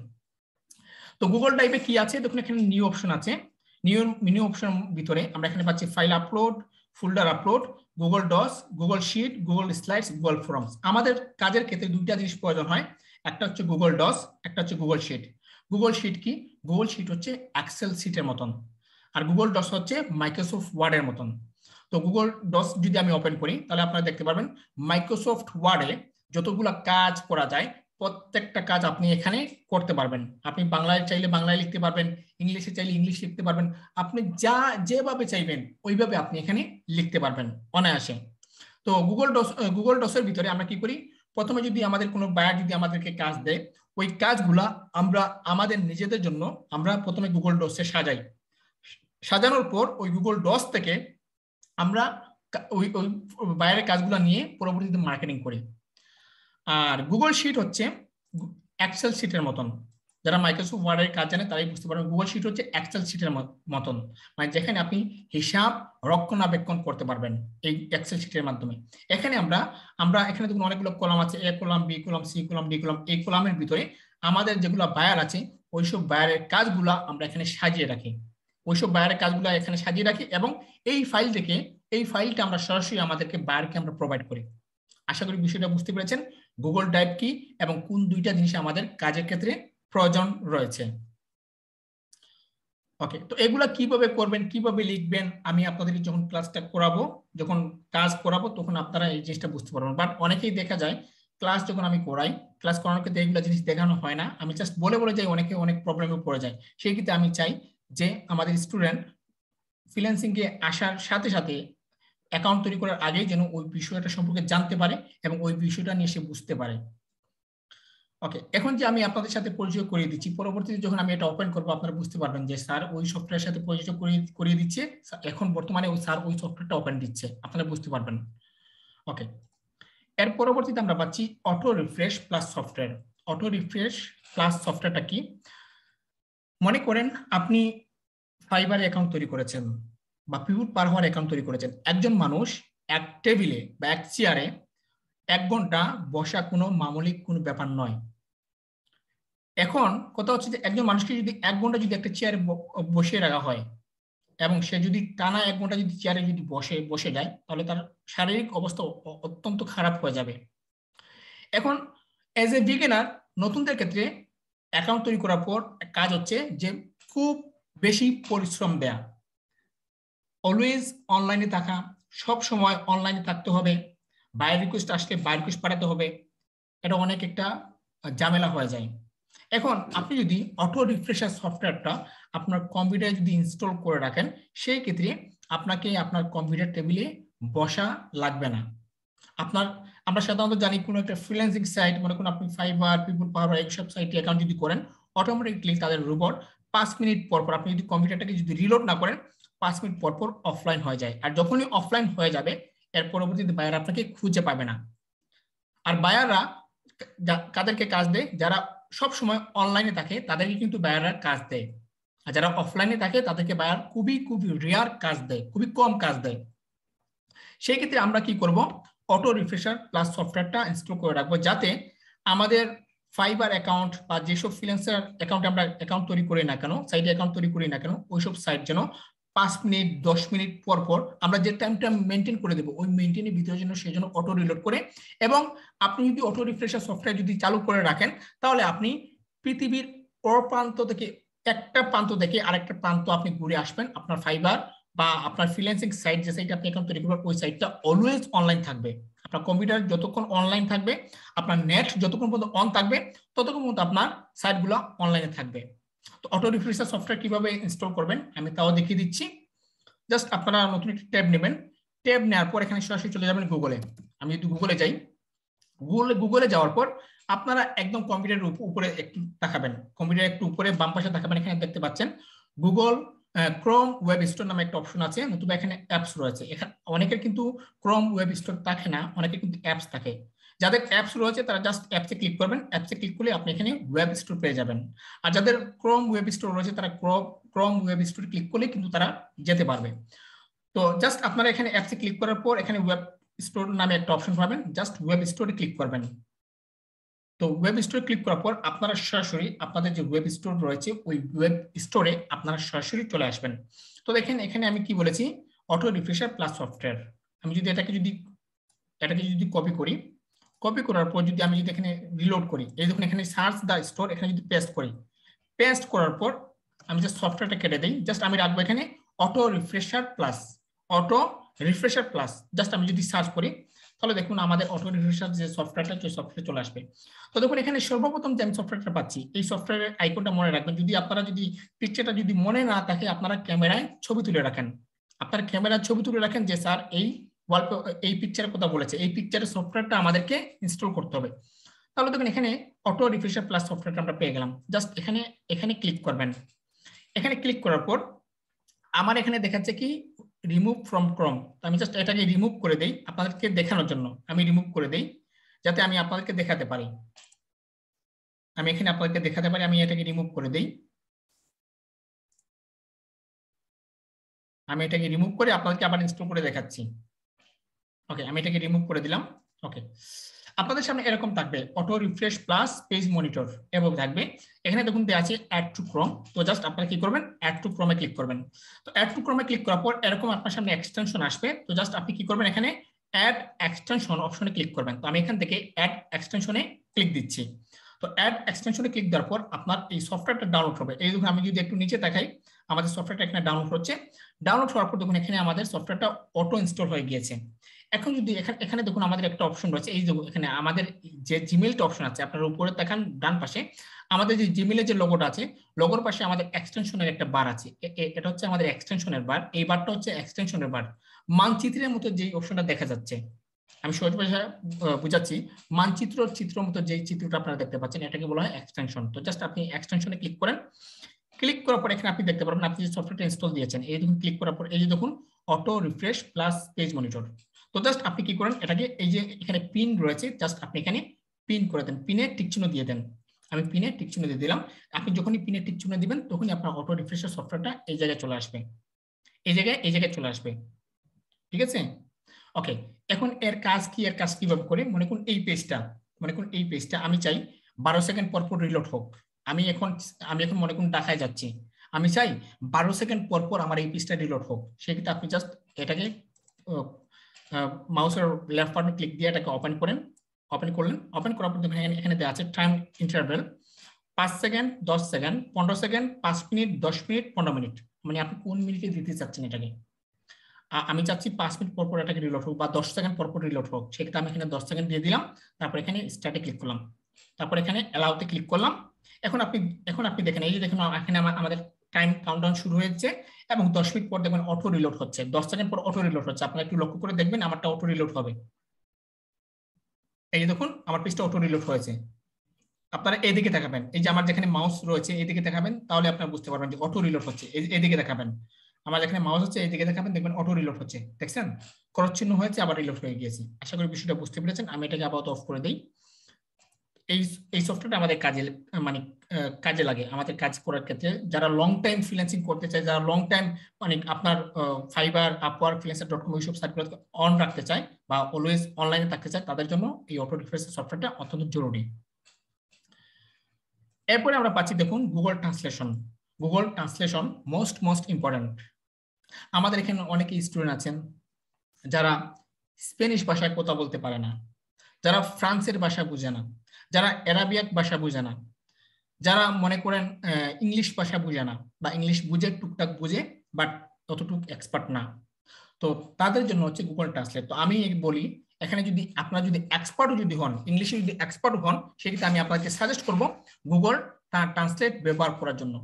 A: তো গুগল ড্রাইভে কি আছে দেখুন, এখানে নিউ অপশন আছে। নিউ অপশন ভিতরে আমরা এখানে পাচ্ছি file upload, folder upload, Google docs, Google sheet, Google slides, Google forms. আমাদের কাজের ক্ষেত্রে দুইটা জিনিস প্রয়োজন হয়, একটা হচ্ছে গুগল ডস, একটা হচ্ছে গুগল শিট। গুগল শিট কি? গুগল শিট হচ্ছে এক্সেল শিটের মতন, আর গুগল ডস হচ্ছে মাইক্রোসফট ওয়ার্ডের মতন। তো গুগল ডস যদি আমি ওপেন করি, তাহলে আপনারা দেখতে পারবেন মাইক্রোসফট ওয়ার্ডে যতগুলা কাজ করা যায়, প্রত্যেকটা কাজ আপনি এখানে করতে পারবেন। আপনি বাংলায় চাইলে বাংলায় লিখতে পারবেন, ইংলিশে চাইলে ইংলিশ লিখতে পারবেন, আপনি যেভাবে চাইবেন ওইভাবে আপনি এখানে লিখতে পারবেন অনায়াসে। তো গুগল ডসের ভিতরে আমরা কি করি, প্রথমে যদি আমাদের কোনো বায়ার যদি আমাদেরকে কাজ দেয়, ওই কাজগুলা আমরা আমাদের নিজেদের জন্য আমরা প্রথমে গুগল ডসে সাজাই। সাজানোর পর ওই গুগল ডস থেকে আমরা ওই বাইরের কাজগুলো নিয়ে পরবর্তীতে মার্কেটিং করি। আর গুগল শিট হচ্ছে এক্সেল শিটের মতন, যারা মাইক্রোসফট ওয়ার্ডের কাজ জানে তারাই বুঝতে পারবেন। গুগল শিট হচ্ছে এক্সেল শিটের মতন, মানে যেখানে আপনি হিসাব রক্ষণাবেক্ষণ করতে পারবেন এই এক্সেল শিটের মাধ্যমে। এখানে আমরা এখানে দেখুন অনেকগুলো কলাম আছে, A column, B column, C column, D column. এই কলামের ভিতরে আমাদের যেগুলো বায়ার আছে, ওইসব বায়ারের কাজগুলো আমরা এখানে সাজিয়ে রাখি, ওইসব বায়ারের কাজগুলো এখানে সাজিয়ে রাখি, এবং এই ফাইলটা আমরা সরাসরি আমাদেরকে বায়ারকে আমরা প্রোভাইড করি। আশা করি বিষয়টা বুঝতে পেরেছেন, গুগল ড্রাইভ কি এবং কোন দুইটা জিনিস আমাদের কাজের ক্ষেত্রে প্রয়োজন রয়েছে। ওকে, তো এগুলা কিভাবে করবেন, কিভাবে লিখবেন, আমি আপনাদেরকে যখন ক্লাসটা করাবো, যখন কাজ করাবো, তখন আপনারা এই জিনিসটা বুঝতে পারবেন। বাট অনেকেই দেখা যায় ক্লাস যখন আমি করাই, ক্লাস করানোর ক্ষেত্রে এইগুলো জিনিস দেখানো হয় না, আমি জাস্ট বলে যাই, অনেকে অনেক প্রবলেমে পড়ে যায়। সেই ক্ষেত্রে আমি চাই যে আমাদের স্টুডেন্ট ফ্রিল্যান্সিং এ আসার সাথে সাথে অ্যাকাউন্ট তৈরি করার আগে যেন ওই বিষয়টা সম্পর্কে জানতে পারে এবং ওই বিষয়টা নিয়ে সে বুঝতে পারে। ওকে, এখন যে আমি আপনাদের সাথে পরিচয় করিয়ে দিচ্ছি, পরবর্তীতে যখন আমি এটা ওপেন করবো আপনারা বুঝতে পারবেন যে স্যার ওই সফটওয়্যারের সাথে পরিচয় করিয়ে দিচ্ছে, এখন বর্তমানে ওই স্যার ওই সফটওয়্যারটা ওপেন দিচ্ছে, আপনারা বুঝতে পারবেন। ওকে, এর পরবর্তীতে আমরা পাচ্ছি auto refresh plus software. Auto refresh plus সফটওয়্যারটা কি? মনে করেন আপনি ফাইবারে অ্যাকাউন্ট তৈরি করেছেন বা পিভট পার হওয়ার অ্যাকাউন্ট তৈরি করেছেন, একজন মানুষ এক টেবিলে বা এক চেয়ারে 1 ঘন্টা বসা কোনো মামুলিক কোনো ব্যাপার নয়। এখন কথা হচ্ছে যে একজন মানুষকে যদি 1 ঘন্টা যদি একটা চেয়ারে বসিয়ে রাখা হয়, এবং সে যদি টানা 1 ঘন্টা যদি চেয়ারে যদি বসে যায়, তাহলে তার শারীরিক অবস্থা অত্যন্ত খারাপ হয়ে যাবে। এখন এজ এ বিগিনার, নতুনদের ক্ষেত্রে অ্যাকাউন্ট তৈরি করার পর কাজ হচ্ছে যে খুব বেশি পরিশ্রম দেয়া, অলওয়েজ অনলাইনে থাকা, সব সময় অনলাইনে থাকতে হবে, বাই রিকোয়েস্ট আসলে বাই রিকোয়েস্ট পাঠাতে হবে, এটা অনেক একটা ঝামেলা হয়ে যায়। এখন আপনি যদি অটো রিফ্রেশার সফটওয়্যারটা আপনার কম্পিউটারে যদি ইনস্টল করে রাখেন, সেই ক্ষেত্রে আপনাকে আপনার কম্পিউটার টেবিলে বসা লাগবে না। আমরা সাধারণত জানি কোনো একটা ফ্রিল্যান্সিং সাইট, মনে করুন আপনি ফাইবার, পিপল পাওয়ার, এইসব সাইটে অ্যাকাউন্ট যদি করেন, অটোমেটিকলি তাদের রোবট 5 মিনিট পর পর, আপনি যদি কম্পিউটারটাকে যদি রিলোড না করেন, 5 মিনিট পর পর অফলাইন হয়ে যায়। আর যখনই অফলাইন হয়ে যাবে, এর পরবর্তীতে বায়ার আপনাকে খুঁজে পাবে না। আর বায়াররা কাদেরকে কাজ দেয়? যারা সব সময় অনলাইনে থাকে তাদেরকে কিন্তু বায়াররা কাজ দেয়। আর যারা অফলাইনে থাকে তাদেরকে বায়ার খুবই রেয়ার কাজ দেয়, খুবই কম কাজ দেয়। সেই ক্ষেত্রে আমরা কি করব, অটো রিফ্রেশার প্লাস সফটওয়্যারটা ইনস্টল করে রাখবো, যাতে আমাদের ফাইবার অ্যাকাউন্ট বা যেসব ফ্রিল্যান্সার অ্যাকাউন্টে আমরা অ্যাকাউন্ট তৈরি করি না কেন, সাইটে অ্যাকাউন্ট তৈরি করি না কেন, ওইসব সাইট যেন 5 মিনিট 10 মিনিট পর পর আমরা যে টাইমটা মেনটেন করে দেবো ওই মেনটেনের ভিতরে যেন সেই জন্য অটো রিলোড করে। এবং আপনি যদি অটো রিফ্রেশার সফটওয়্যার যদি চালু করে রাখেন, তাহলে আপনি পৃথিবীর প্রান্ত থেকে, একটা প্রান্ত থেকে আরেকটা প্রান্ত আপনি ঘুরে আসবেন, আপনার ফাইবার বা আপনার ফ্রিল্যান্সিং সাইট যে সাইটে আপনি অ্যাকাউন্ট তৈরি করবেন ওই সাইটটা অলওয়েজ অনলাইন থাকবে। আপনার কম্পিউটার যতক্ষণ অনলাইন থাকবে, আপনার নেট যতক্ষণ পর্যন্ত অন থাকবে, ততক্ষণ পর্যন্ত আপনার সাইটগুলো অনলাইনে থাকবে। তো অটো রিফ্রেশার সফটওয়্যার কিভাবে ইনস্টল করবেন আমি তাও দেখিয়ে দিচ্ছি। জাস্ট আপনারা নতুন একটি ট্যাব নেবেন, ট্যাব নেওয়ার পর এখানে সরাসরি চলে যাবেন গুগলে। আমি যদি গুগলে যাই, গুগলে যাওয়ার পর আপনারা একদম কম্পিউটারের উপরে একটু তাকাবেন, কম্পিউটার একটু উপরে বাম পাশে তাকাবেন, এখানে দেখতে পাচ্ছেন গুগল ক্রোম ওয়েব স্টোর নামে একটা অপশন আছে, নতুবা এখানে অ্যাপস রয়েছে। এখানে অনেকের কিন্তু ক্রোম ওয়েব স্টোর থাকে না, অনেকের কিন্তু অ্যাপস থাকে। যাদের অ্যাপস রয়েছে তারা জাস্ট অ্যাপসে ক্লিক করবেন, অ্যাপসে ক্লিক করলে আপনি এখানে ওয়েব স্টোর পেয়ে যাবেন। আর যাদের ক্রোম ওয়েব স্টোর রয়েছে তারা ক্রোম ওয়েব স্টোর ক্লিক করলে কিন্তু তারা যেতে পারবে। তো জাস্ট আপনারা এখানে অ্যাপসে ক্লিক করার পর এখানে ওয়েব স্টোর নামে একটা অপশন পাবেন, জাস্ট ওয়েব স্টোরে ক্লিক করবেন। তো ওয়েব স্টোরে ক্লিক করার পর আপনারা সরাসরি আপনাদের যে ওয়েব স্টোর রয়েছে ওই ওয়েব স্টোরে আপনারা সরাসরি চলে আসবেন। তো দেখেন এখানে আমি কি বলেছি, অটো রিফ্রেশার প্লাস সফটওয়্যার। আমি যদি এটাকে যদি কপি করি, কপি করার পর যদি আমি যদি এখানে রিলোড করি, এই দেখুন এখানে সার্চ দ্য স্টোর, এখানে যদি পেস্ট করি, পেস্ট করার পর আমি জাস্ট সফটওয়্যারটা কেটে দিই, জাস্ট আমি রাখবো এখানে auto refresher plus, auto refresher plus. Just আমি যদি সার্চ করি তাহলে দেখুন আমাদের অটো রিফ্রেশার যে সফটওয়্যারটা সেই সফটওয়্যার চলে আসবে। তো দেখুন এখানে সর্বপ্রথম যে আমি সফটওয়্যারটা পাচ্ছি, এই সফটওয়্যারের আইকনটা মনে রাখবেন। যদি আপনারা যদি পিকচারটা যদি মনে না থাকে, আপনারা ক্যামেরায় ছবি তুলে রাখেন, আপনার ক্যামেরায় ছবি তুলে রাখেন যে স্যার এই পিকচারের কথা বলেছে, এই পিকচারের সফটওয়্যারটা আমাদেরকে ইনস্টল করতে হবে। তাহলে দেখুন এখানে অটো রিফ্রেশার প্লাস সফটওয়্যারটা আমরা পেয়ে গেলাম। জাস্ট এখানে ক্লিক করবেন। এখানে ক্লিক করার পর আমার এখানে দেখাচ্ছে কি রিমুভ ফ্রম ক্রোম। তো আমি জাস্ট এটাকে রিমুভ করে দেই আপনাদেরকে দেখানোর জন্য, আমি রিমুভ করে দেই যাতে আমি আপনাদেরকে দেখাতে পারি। আমি এখানে আপনাদেরকে দেখাতে পারি, আমি এটাকে রিমুভ করে দেই। আমি এটাকে রিমুভ করে আপনাদেরকে আবার ইনস্টল করে দেখাচ্ছি। ওকে, আমি এটাকে রিমুভ করে দিলাম। ওকে, আপনাদের সামনে এরকম থাকবে auto refresh plus page monitor এবং থাকবে এখানে দেখুন দেওয়া আছে অ্যাড টু ক্রোম। তো জাস্ট আপনারা কি করবেন, অ্যাড টু ক্রোমে ক্লিক করবেন। তো অ্যাড টু ক্রোমে ক্লিক করার পর এরকম আপনার সামনে এক্সটেনশন আসবে। তো জাস্ট আপনি কি করবেন, এখানে অ্যাড এক্সটেনশন অপশনে ক্লিক করবেন। তো আমি এখান থেকে অ্যাড এক্সটেনশনে ক্লিক দিচ্ছি। তো অ্যাড এক্সটেনশনে ক্লিক দেওয়ার পর আপনার এই সফটওয়্যারটা ডাউনলোড হবে। এই দেখুন আমি যদি একটু নিচে দেখাই, আমাদের সফটওয়্যারটা এখানে ডাউনলোড হচ্ছে। ডাউনলোড হওয়ার পর দেখুন এখানে আমাদের সফটওয়্যারটা অটো ইনস্টল হয়ে গিয়েছে। এখন যদি এখানে দেখুন আমাদের একটা অপশন রয়েছে, এই যে এখানে আমাদের যে জিমেইলটা অপশন আছে, আপনার উপরে দেখান ডান পাশে আমাদের যে জিমেইলের যে লোগোটা আছে, লোগোর পাশে আমাদের এক্সটেনশনের একটা বার আছে, এটা হচ্ছে আমাদের এক্সটেনশনের বার। এই বারটা হচ্ছে এক্সটেনশনের বার। মানচিত্রের মতো যে অপশনটা দেখা যাচ্ছে, আমি সহজ ভাষায় বুঝাচ্ছি, চিত্রের মতো যে চিত্রটা আপনারা দেখতে পাচ্ছেন এটাকে বলা হয় এক্সটেনশন। তো জাস্ট আপনি এক্সটেনশনে ক্লিক করেন। ক্লিক করার পর এখানে আপনি দেখতে পারবেন আপনি যে সফটওয়্যারটা ইনস্টল দিয়েছেন, এই দেখুন ক্লিক করার পর এই যে দেখুন auto refresh plus page monitor. তো জাস্ট আপনি কি করেন, এটাকে এই যে এখানে পিন রয়েছে, জাস্ট আপনি এখানে পিন করে দেন, পিনে টিক চিহ্ন দিয়ে দেন। আমি পিনে টিক চিহ্ন দিয়ে দিলাম। আপনি যখনই পিনে টিক চিহ্ন দিবেন তখনই আপনার অটো রিফ্রেশের সফটওয়্যারটা এই জায়গায় চলে আসবে, এই জায়গায় চলে আসবে। ঠিক আছে, ওকে। এখন এর কাজ কিভাবে করে, মনে করুন এই পেজটা আমি চাই 12 সেকেন্ড পর পর রিলোড হোক। আমি এখন মনে করুন ঢাকায় যাচ্ছি, আমি চাই 12 সেকেন্ড পর পর আমার এই পেজটা রিলোড হোক। সেক্ষেত্রে আপনি জাস্ট এটাকে মাউসের লেফট বাটনে ক্লিক দিয়ে এটাকে ওপেন করলেন। ওপেন করার পর এখানে দেওয়া আছে time interval 5 second, 10 second, 15 second, 5 minute, 10 minute, 15 minute. মানে আপনি কোন মিনিটে দিতে চাচ্ছেন এটাকে। আমি চাচ্ছি 5 মিনিট পর পর এটাকে রিলোড হোক বা 10 সেকেন্ড পর পর রিলোড হোক। সেক্ষেত্রে আমি এখানে 10 সেকেন্ড দিয়ে দিলাম। তারপর এখানে স্টার্টে ক্লিক করলাম, তারপর এখানে অ্যালাউতে ক্লিক করলাম। এখন আপনি দেখেন, এই যে দেখুন এখানে আমাদের টাইম কাউন্টডাউন শুরু হয়েছে এবং 10 মিনিট পর দেখবেন অটো রিলোড হচ্ছে, 10 সেকেন্ড পর অটো রিলোড হচ্ছে। আপনারা একটু লক্ষ্য করে দেখবেন আমারটা অটো রিলোড হবে। এই যে দেখুন আমার পেজটা অটো রিলোড হয়েছে। আপনারা এদিকে দেখাবেন, এই যে আমার যেখানে মাউস রয়েছে এদিকে দেখাবেন, তাহলে আপনারা বুঝতে পারবেন যে অটো রিলোড হচ্ছে। এদিকে দেখাবেন, আমার যেখানে মাউস হচ্ছে এইদিকে দেখাবেন, দেখবেন অটো রিলোড হচ্ছে। দেখছেন ক্রস চিহ্ন হয়েছে আবার রিলোড হয়ে গিয়েছে। আশা করি বিষয়টা বুঝতে পেরেছেন। আমি এটাকে আপাতত অফ করে দিই। এই এই সফটওয়্যারটা আমাদের কাজে মানে কাজে লাগে আমাদের কাজ করার ক্ষেত্রে, যারা লং টাইম ফ্রিল্যান্সিং করতে চায়, যারা লং টাইম মানে আপনার ফাইবার, আপওয়ার্ক, ফ্রিল্যান্সার.com এইসব সাইটগুলো অন রাখতে চায় বা অলওয়েজ অনলাইনে থাকতে চায়, তাদের জন্য এই অটো রিফ্রেশ সফটওয়্যারটা অত্যন্ত জরুরি। এরপরে আমরা পাচ্ছি দেখুন Google translation. Google translation most important. আমাদের এখানে অনেকে স্টুডেন্ট আছেন যারা স্পেনিশ ভাষায় কথা বলতে পারে না, যারা ফ্রান্সের ভাষা বুঝে না, যারা অ্যারাবিয়াক ভাষা বুঝে না, যারা মনে করেন ইংলিশ ভাষা বুঝে না বা ইংলিশ বুঝে টুকটাক বুঝে বাট ততটুকু এক্সপার্ট না, তো তাদের জন্য হচ্ছে গুগল ট্রান্সলেট। তো আমি বলি এখানে যদি আপনারা যদি এক্সপার্টও যদি হন, ইংলিশে যদি এক্সপার্ট হন, সেক্ষেত্রে আমি আপনাকে সাজেস্ট করব গুগল ট্রান্সলেট ব্যবহার করার জন্য।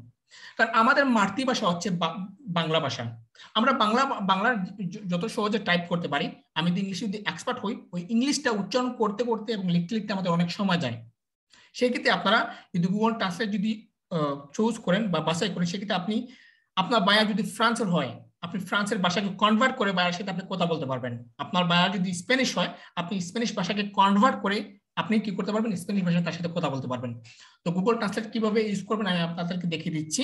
A: কারণ আমাদের মাতৃভাষা হচ্ছে বাংলা ভাষা। আমরা বাংলার যত সহজে টাইপ করতে পারি, আমি যদি ইংলিশে যদি এক্সপার্ট হই, ওই ইংলিশটা উচ্চারণ করতে করতে এবং লিখতে লিখতে আমাদের অনেক সময় যায়। সেই ক্ষেত্রে আপনারা যদি গুগল ট্রান্সলেট যদি চুজ করেন বা বাছাই করেন, সেক্ষেত্রে আপনি আপনার বায়ার যদি ফ্রান্সের হয়, আপনি ফ্রান্সের ভাষাকে কনভার্ট করে বায়ার সাথে আপনি কথা বলতে পারবেন। আপনার বায়ার যদি স্প্যানিশ হয়, আপনি স্প্যানিশ ভাষাকে কনভার্ট করে আপনি কি করতে পারবেন, স্প্যানিশ ভাষায় তার সাথে কথা বলতে পারবেন। তো গুগল ট্রান্সলেট কিভাবে ইউজ করবেন আমি আপনাদেরকে দেখিয়ে দিচ্ছি।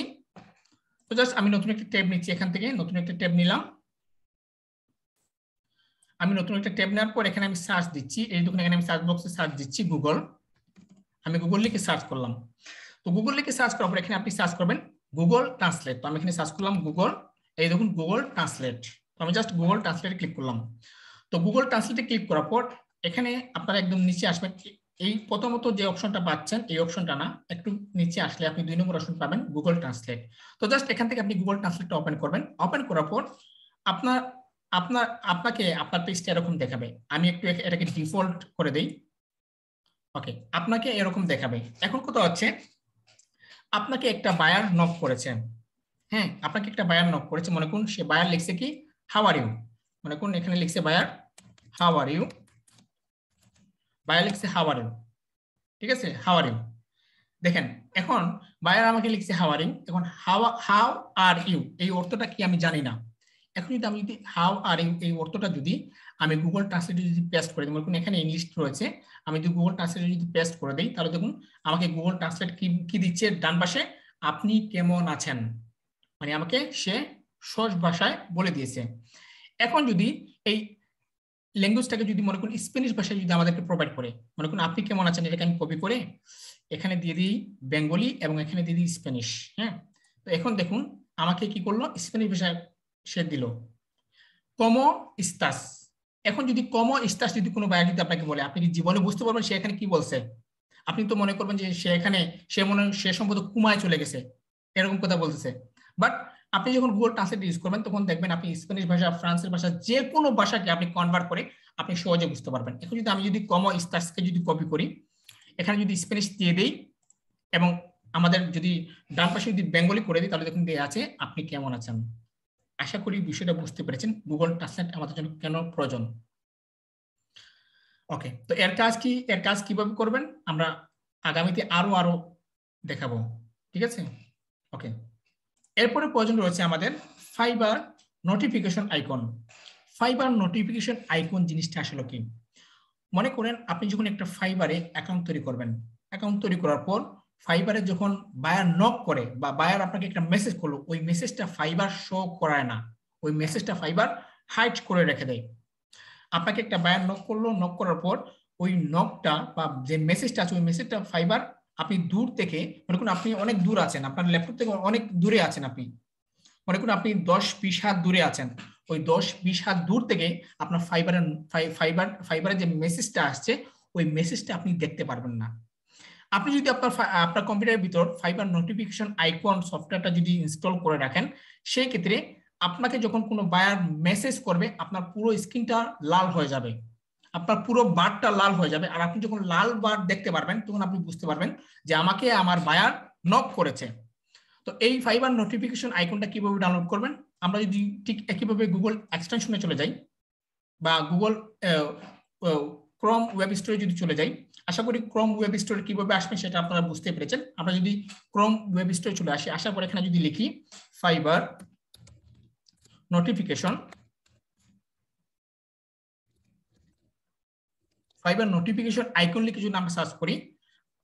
A: তো জাস্ট আমি নতুন একটা ট্যাব নিচ্ছি, এখান থেকে নতুন একটা ট্যাব নিলাম। আমি নতুন একটা ট্যাব নেওয়ার পর এখানে আমি সার্চ দিচ্ছি, এই দেখুন এখানে আমি সার্চ বক্সে সার্চ দিচ্ছি গুগল। আমি গুগল লিখে সার্চ করলাম। তো গুগল লিখে সার্চ করার পর এখানে আপনি সার্চ করবেন গুগল ট্রান্সলেট। তো আমি এখানে সার্চ করলাম গুগল, এই দেখুন গুগল ট্রান্সলেট। তো আমি জাস্ট গুগল ট্রান্সলেটে ক্লিক করলাম। তো গুগল ট্রান্সলেটে ক্লিক করার পর এখানে আপনারা একদম নিচে আসবেন, এই প্রথমত যে অপশনটা পাচ্ছেন এই অপশনটা না, একটু নিচে আসলে আপনি 2 নম্বর অপশন পাবেন গুগল ট্রান্সলেট। তো জাস্ট এখান থেকে আপনি গুগল ট্রান্সলেটটা ওপেন করবেন। ওপেন করার পর আপনাকে আপনার পেজটা এরকম দেখাবে। আমি একটু এটাকে ডিফল্ট করে দেই। ওকে, আপনাকে এরকম দেখাবে। এখন কথা হচ্ছে আপনাকে একটা বায়ার নক করেছে। হ্যাঁ, আপনাকে একটা বায়ার নক করেছে, মনে করুন সে বায়ার লিখছে কি হাউ আর ইউ, মনে করুন এখানে লিখছে buyer how are you, buyer লিখছে হাউ আর ইউ, ঠিক আছে, হাউ আর ইউ। দেখেন এখন বায়ার আমাকে লিখছে হাউ আর ইউ। এখন হাউ আর ইউ এই অর্থটা কি আমি জানি না। এখন যদি আমি যদি হাউ আর ইউ এই অর্থটা যদি আমি গুগল ট্রান্সলেটে যদি পেস্ট করে দিই, মনে করুন এখানে ইংলিশ রয়েছে, আমি যদি গুগল ট্রান্সলেটে যদি পেস্ট করে দিই, তাহলে দেখুন আমাকে গুগল ট্রান্সলেট কি দিচ্ছে ডান পাশে, আপনি কেমন আছেন, মানে আমাকে সে সহজ ভাষায় বলে দিয়েছে। এখন যদি এই ল্যাঙ্গুয়েজটাকে যদি মনে করুন স্প্যানিশ ভাষায় যদি আমাদেরকে প্রোভাইড করে, মনে করুন আপনি কেমন আছেন এটাকে আমি কপি করে এখানে দিয়ে দিই বেঙ্গলি এবং এখানে দিয়ে দিই স্প্যানিশ। হ্যাঁ, তো এখন দেখুন আমাকে কি করলো, স্প্যানিশ ভাষায় সে দিল কমো ইস্তাস। এখন যদি কমো ইস্তাস যদি কোনো বায়ার যদি আপনাকে বলে, আপনি কি জীবনে বুঝতে পারবেন সে এখানে কি বলছে? আপনি তো মনে করবেন যে সে এখানে সে সম্ভবত কুমায় চলে গেছে, এরকম কথা বলতেছে। বাট আপনি যখন গুগল ট্রান্সলেট ইউজ করবেন তখন দেখবেন আপনি স্প্যানিশ ভাষা, ফ্রান্সের ভাষা, যে কোনো ভাষাকে আপনি কনভার্ট করে আপনি সহজে বুঝতে পারবেন। এখন যদি আমি যদি কমো ইস্তাসকে যদি কপি করি, এখানে যদি স্প্যানিশ দিয়ে দেই এবং আমাদের যদি ডান পাশে যদি বেঙ্গলি করে দিই, তাহলে দেখুন দেয়া আছে আপনি কেমন আছেন। আশা করি বিষয়টা বুঝতে পেরেছেন গুগল ট্রান্সলেট আমাদের জন্য কেন প্রয়োজন। ওকে, তো এর কাজ কিভাবে করবেন আমরা আগামীতে আরো দেখাবো, ঠিক আছে। ওকে, এরপরে প্রয়োজন রয়েছে আমাদের fibre notification icon. Fibre notification icon জিনিসটা আসলে কি? মনে করেন আপনি যখন একটা ফাইবারে অ্যাকাউন্ট তৈরি করবেন, অ্যাকাউন্ট তৈরি করার পর ফাইবারে যখন বায়ার নক করে বা বায়ার আপনাকে একটা মেসেজ করলো, ওই মেসেজটা ফাইবার শো করায় না, ওই মেসেজটা ফাইবার হাইড করে রেখে দেয়। আপনাকে একটা বায়ার নক করলো, নক করার পর ওই নকটা বা যে মেসেজটা আছে ওই মেসেজটা ফাইবার আপনি দূর থেকে, মনে করুন আপনি অনেক দূর আছেন, আপনার ল্যাপটপ থেকে অনেক দূরে আছেন, আপনি মনে করুন আপনি 10-20 হাত দূরে আছেন, ওই 10-20 হাত দূর থেকে আপনার ফাইবারের যে মেসেজটা আসছে ওই মেসেজটা আপনি দেখতে পারবেন না। আপনি যদি আপনার কম্পিউটারের ভিতর ফাইবার নোটিফিকেশন আইকন সফটওয়্যারটা যদি ইনস্টল করে রাখেন, সেই ক্ষেত্রে আপনাকে যখন কোনো বায়ার মেসেজ করবে আপনার পুরো স্ক্রিনটা লাল হয়ে যাবে, আপনার পুরো বারটা লাল হয়ে যাবে। আর আপনি যখন লাল বার দেখতে পারবেন তখন আপনি বুঝতে পারবেন যে আমাকে আমার বায়ার নক করেছে। তো এই ফাইবার নোটিফিকেশন আইকনটা কিভাবে ডাউনলোড করবেন, আমরা যদি ঠিক একইভাবে গুগল এক্সটেনশনে চলে যাই বা গুগল ক্রোম ওয়েব স্টোরে যদি চলে যাই, আশা করি ক্রোম ওয়েব স্টোরে কিভাবে আসবেন সেটা আপনারা বুঝতে পেরেছেন। আমরা যদি ক্রোম ওয়েব স্টোরে চলে আসি, আসার পর এখানে যদি লিখি fibre notification, fibre notification icon লিখে যদি আমরা সার্চ করি,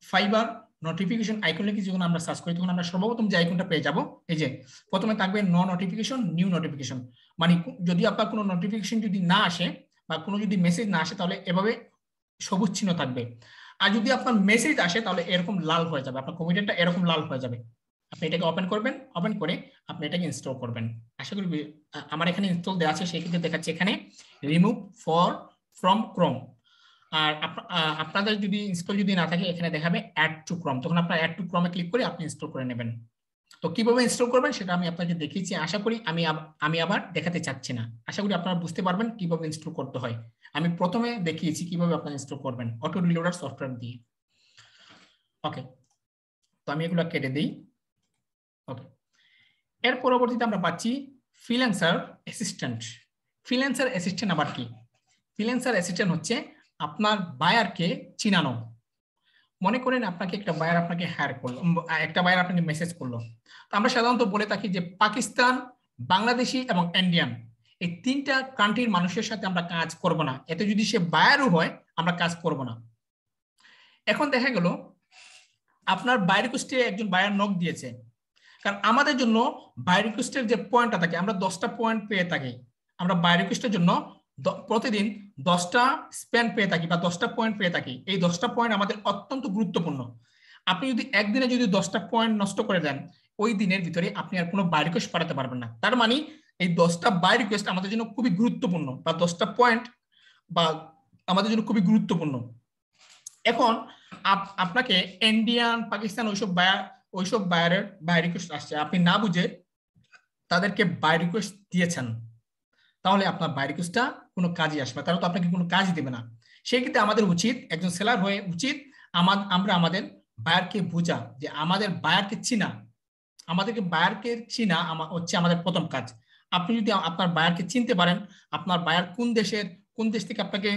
A: ফাইবার নোটিফিকেশন আইকনে কি যখন আমরা সার্চ করি তখন আমরা সর্বপ্রথম যে আইকনটা পেয়ে যাব, এই যে প্রথমে থাকবে নো নোটিফিকেশন, নিউ নোটিফিকেশন। মানে যদি আপনার কোনো নোটিফিকেশন যদি না আসে বা কোনো যদি মেসেজ না আসে তাহলে এভাবে সবুজ চিহ্ন থাকবে। আর যদি আপনার মেসেজ আসে তাহলে এরকম লাল হয়ে যাবে, আপনার কম্পিউটারটা এরকম লাল হয়ে যাবে। আপনি এটাকে ওপেন করবেন, ওপেন করে আপনি এটাকে ইনস্টল করবেন। আশা করি আমার এখানে ইনস্টল দেওয়া আছে, সেই ক্ষেত্রে দেখাচ্ছে এখানে রিমুভ ফ্রম ক্রোম। আর আপনাদের যদি ইনস্টল যদি না থাকে এখানে দেখাবে অ্যাড টু ক্রোম, তখন আপনার অ্যাড টু ক্রোমে ক্লিক করে আপনি ইনস্টল করে নেবেন। তো কিভাবে ইনস্টল করবেন সেটা আমি আপনাকে দেখিয়েছি, আশা করি আমি আবার দেখাতে চাচ্ছি না। আশা করি আপনারা বুঝতে পারবেন কিভাবে ইনস্টল করতে হয়। আমি প্রথমে দেখিয়েছি কিভাবে আপনারা ইনস্টল করবেন অটো রিলোডার সফটওয়্যার দিয়ে। ওকে, তো আমি এগুলো কেটে দিই। ওকে, এর পরবর্তীতে আমরা পাচ্ছি ফ্রিল্যান্সার অ্যাসিস্ট্যান্ট। ফ্রিল্যান্সার অ্যাসিস্ট্যান্ট আবার কি? ফ্রিল্যান্সার অ্যাসিস্ট্যান্ট হচ্ছে আপনার বায়ারকে চিনানো। মনে করেন আপনাকে একটা বায়ার আপনাকে হায়ার করলো, একটা বায়ার আপনাকে মেসেজ করলো। তো আমরা সাধারণত বলে থাকি যে পাকিস্তান, বাংলাদেশি এবং ইন্ডিয়ান এই তিনটা কান্ট্রির মানুষের সাথে আমরা কাজ করব না, এতে যদি সে বায়ারও হয় আমরা কাজ করব না। এখন দেখা গেল আপনার বাই রিকোয়েস্টে একজন বায়ার নক দিয়েছে, কারণ আমাদের জন্য বাই রিকোয়েস্টের যে পয়েন্টটা থাকে আমরা 10টা পয়েন্ট পেয়ে থাকি। আমরা বাই রিকোয়েস্টের জন্য প্রতিদিন 10টা স্প্যান পেয়ে থাকি বা 10টা পয়েন্ট পেয়ে থাকি। এই 10টা পয়েন্ট আমাদের অত্যন্ত গুরুত্বপূর্ণ। আপনি যদি একদিনে যদি 10টা পয়েন্ট নষ্ট করে দেন ওই দিনের ভিতরে আপনি আর কোনো বাই রিকোয়েস্ট পাঠাতে পারবেন না। তার মানে এই 10টা বাই রিকোয়েস্ট আমাদের জন্য খুবই গুরুত্বপূর্ণ বা 10টা পয়েন্ট বা আমাদের জন্য খুবই গুরুত্বপূর্ণ। এখন আপনাকে ইন্ডিয়ান, পাকিস্তান ওইসব বায়ারের বাই রিকোয়েস্ট আসছে, আপনি না বুঝে তাদেরকে বাই রিকোয়েস্ট দিয়েছেন, তাহলে আপনার বাই রিকোয়েস্টটা কোনো কাজই আসবে, তারা তো আপনাকে কোনো কাজ দেবে না। সেই ক্ষেত্রে আমাদের উচিত, একজন সেলার হয়ে উচিত আমরা আমাদের বায়ারকে বোঝা, যে আমাদের বায়ারকে চিনা। আমাদেরকে বায়ারকে চিনা হচ্ছে আমাদের প্রথম কাজ। আপনি যদি আপনার বায়ারকে চিনতে পারেন, আপনার বায়ার কোন দেশ থেকে আপনাকে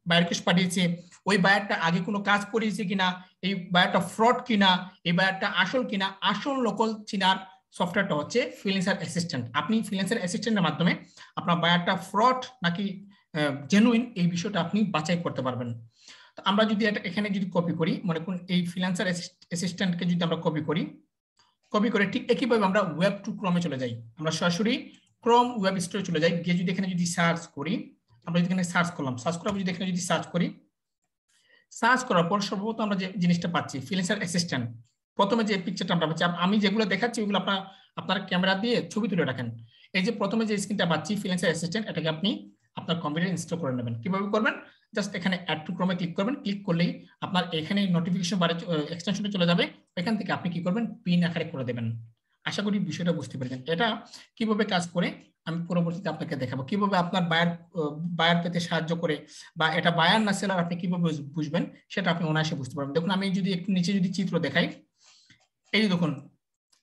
A: বায়ার রিকোয়েস্ট পাঠিয়েছে, ওই বায়ারটা আগে কোনো কাজ করিয়েছে কিনা, এই বায়ারটা ফ্রড কিনা, এই বায়ারটা আসল কিনা, আসল লোকাল চিনার সফটওয়্যারটা হচ্ছে ফ্রিল্যান্সার অ্যাসিস্ট্যান্ট। আপনি ফ্রিল্যান্সার অ্যাসিস্ট্যান্টের মাধ্যমে আপনার বায়ারটা ফ্রড নাকি জেনুইন এই বিষয়টা আপনি বাছাই করতে পারবেন। তো আমরা যদি এখানে যদি কপি করি, মনে করুন এই ফ্রিল্যান্সার অ্যাসিস্ট্যান্টকে যদি আমরা কপি করে ঠিক একইভাবে আমরা ওয়েব টু ক্রমে চলে যাই, আমরা সরাসরি ক্রোম ওয়েব স্টোরে চলে যাই, গিয়ে যদি এখানে যদি সার্চ করি, আমরা যদি এখানে সার্চ করলাম, সার্চ করার পর যদি এখানে যদি সার্চ করি, সার্চ করার পর সর্বপ্রথম আমরা যে জিনিসটা পাচ্ছি ফ্রিল্যান্সার অ্যাসিস্ট্যান্ট। প্রথমে যে পিকচারটা আমরা পাচ্ছি, আমি যেগুলো দেখাচ্ছি ওগুলো আপনার ক্যামেরা দিয়ে ছবি তুলে রাখেন। এই যে প্রথমে যে স্ক্রিনটা পাচ্ছি ফ্রিল্যান্সার অ্যাসিস্ট্যান্ট, এটাকে আপনি আপনার কম্পিউটারে ইনস্টল করে নেবেন। কিভাবে করবেন? জাস্ট এখানে অ্যাড টু ক্রমে ক্লিক করবেন, ক্লিক করলেই আপনার এখানে নোটিফিকেশন বারে এক্সটেনশনে চলে যাবে। এখান থেকে আপনি কি করবেন? পিন আকারে করে দেবেন। আশা করি বিষয়টা বুঝতে পেরেছেন। এটা কিভাবে কাজ করে আমি পরবর্তীতে আপনাকে দেখাবো, কিভাবে আপনার বায়ার পেতে সাহায্য করে, বা এটা বায়ার না সেলার আপনি কিভাবে বুঝবেন সেটা আপনি অনায়াসে বুঝতে পারবেন। দেখুন আমি যদি একটু নিচে যদি চিত্র দেখাই, এই দেখুন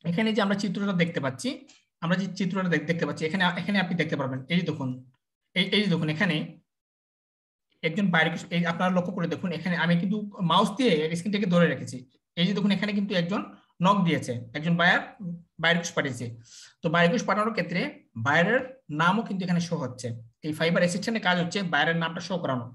A: এখানে যে আমরা চিত্রটা দেখতে পাচ্ছি, আমরা যে চিত্রটা দেখতে পাচ্ছি এখানে আপনি দেখতে পারবেন। এই দেখুন দেখুন এখানে একজন বায়ার, এই আপনারা লক্ষ্য করে দেখুন এখানে আমি কিন্তু মাউস দিয়ে স্ক্রিনটাকে ধরে রেখেছি। এই যে দেখুন এখানে কিন্তু একজন নক দিয়েছে, একজন বায়ার রিকোয়েস্ট পাঠিয়েছে। তো বায়ার রিকোয়েস্ট পাঠানোর ক্ষেত্রে বায়ারের নামও কিন্তু এখানে শো হচ্ছে। এই ফাইবার অ্যাসিস্ট্যান্টের কাজ হচ্ছে বায়ারের নামটা শো করানো।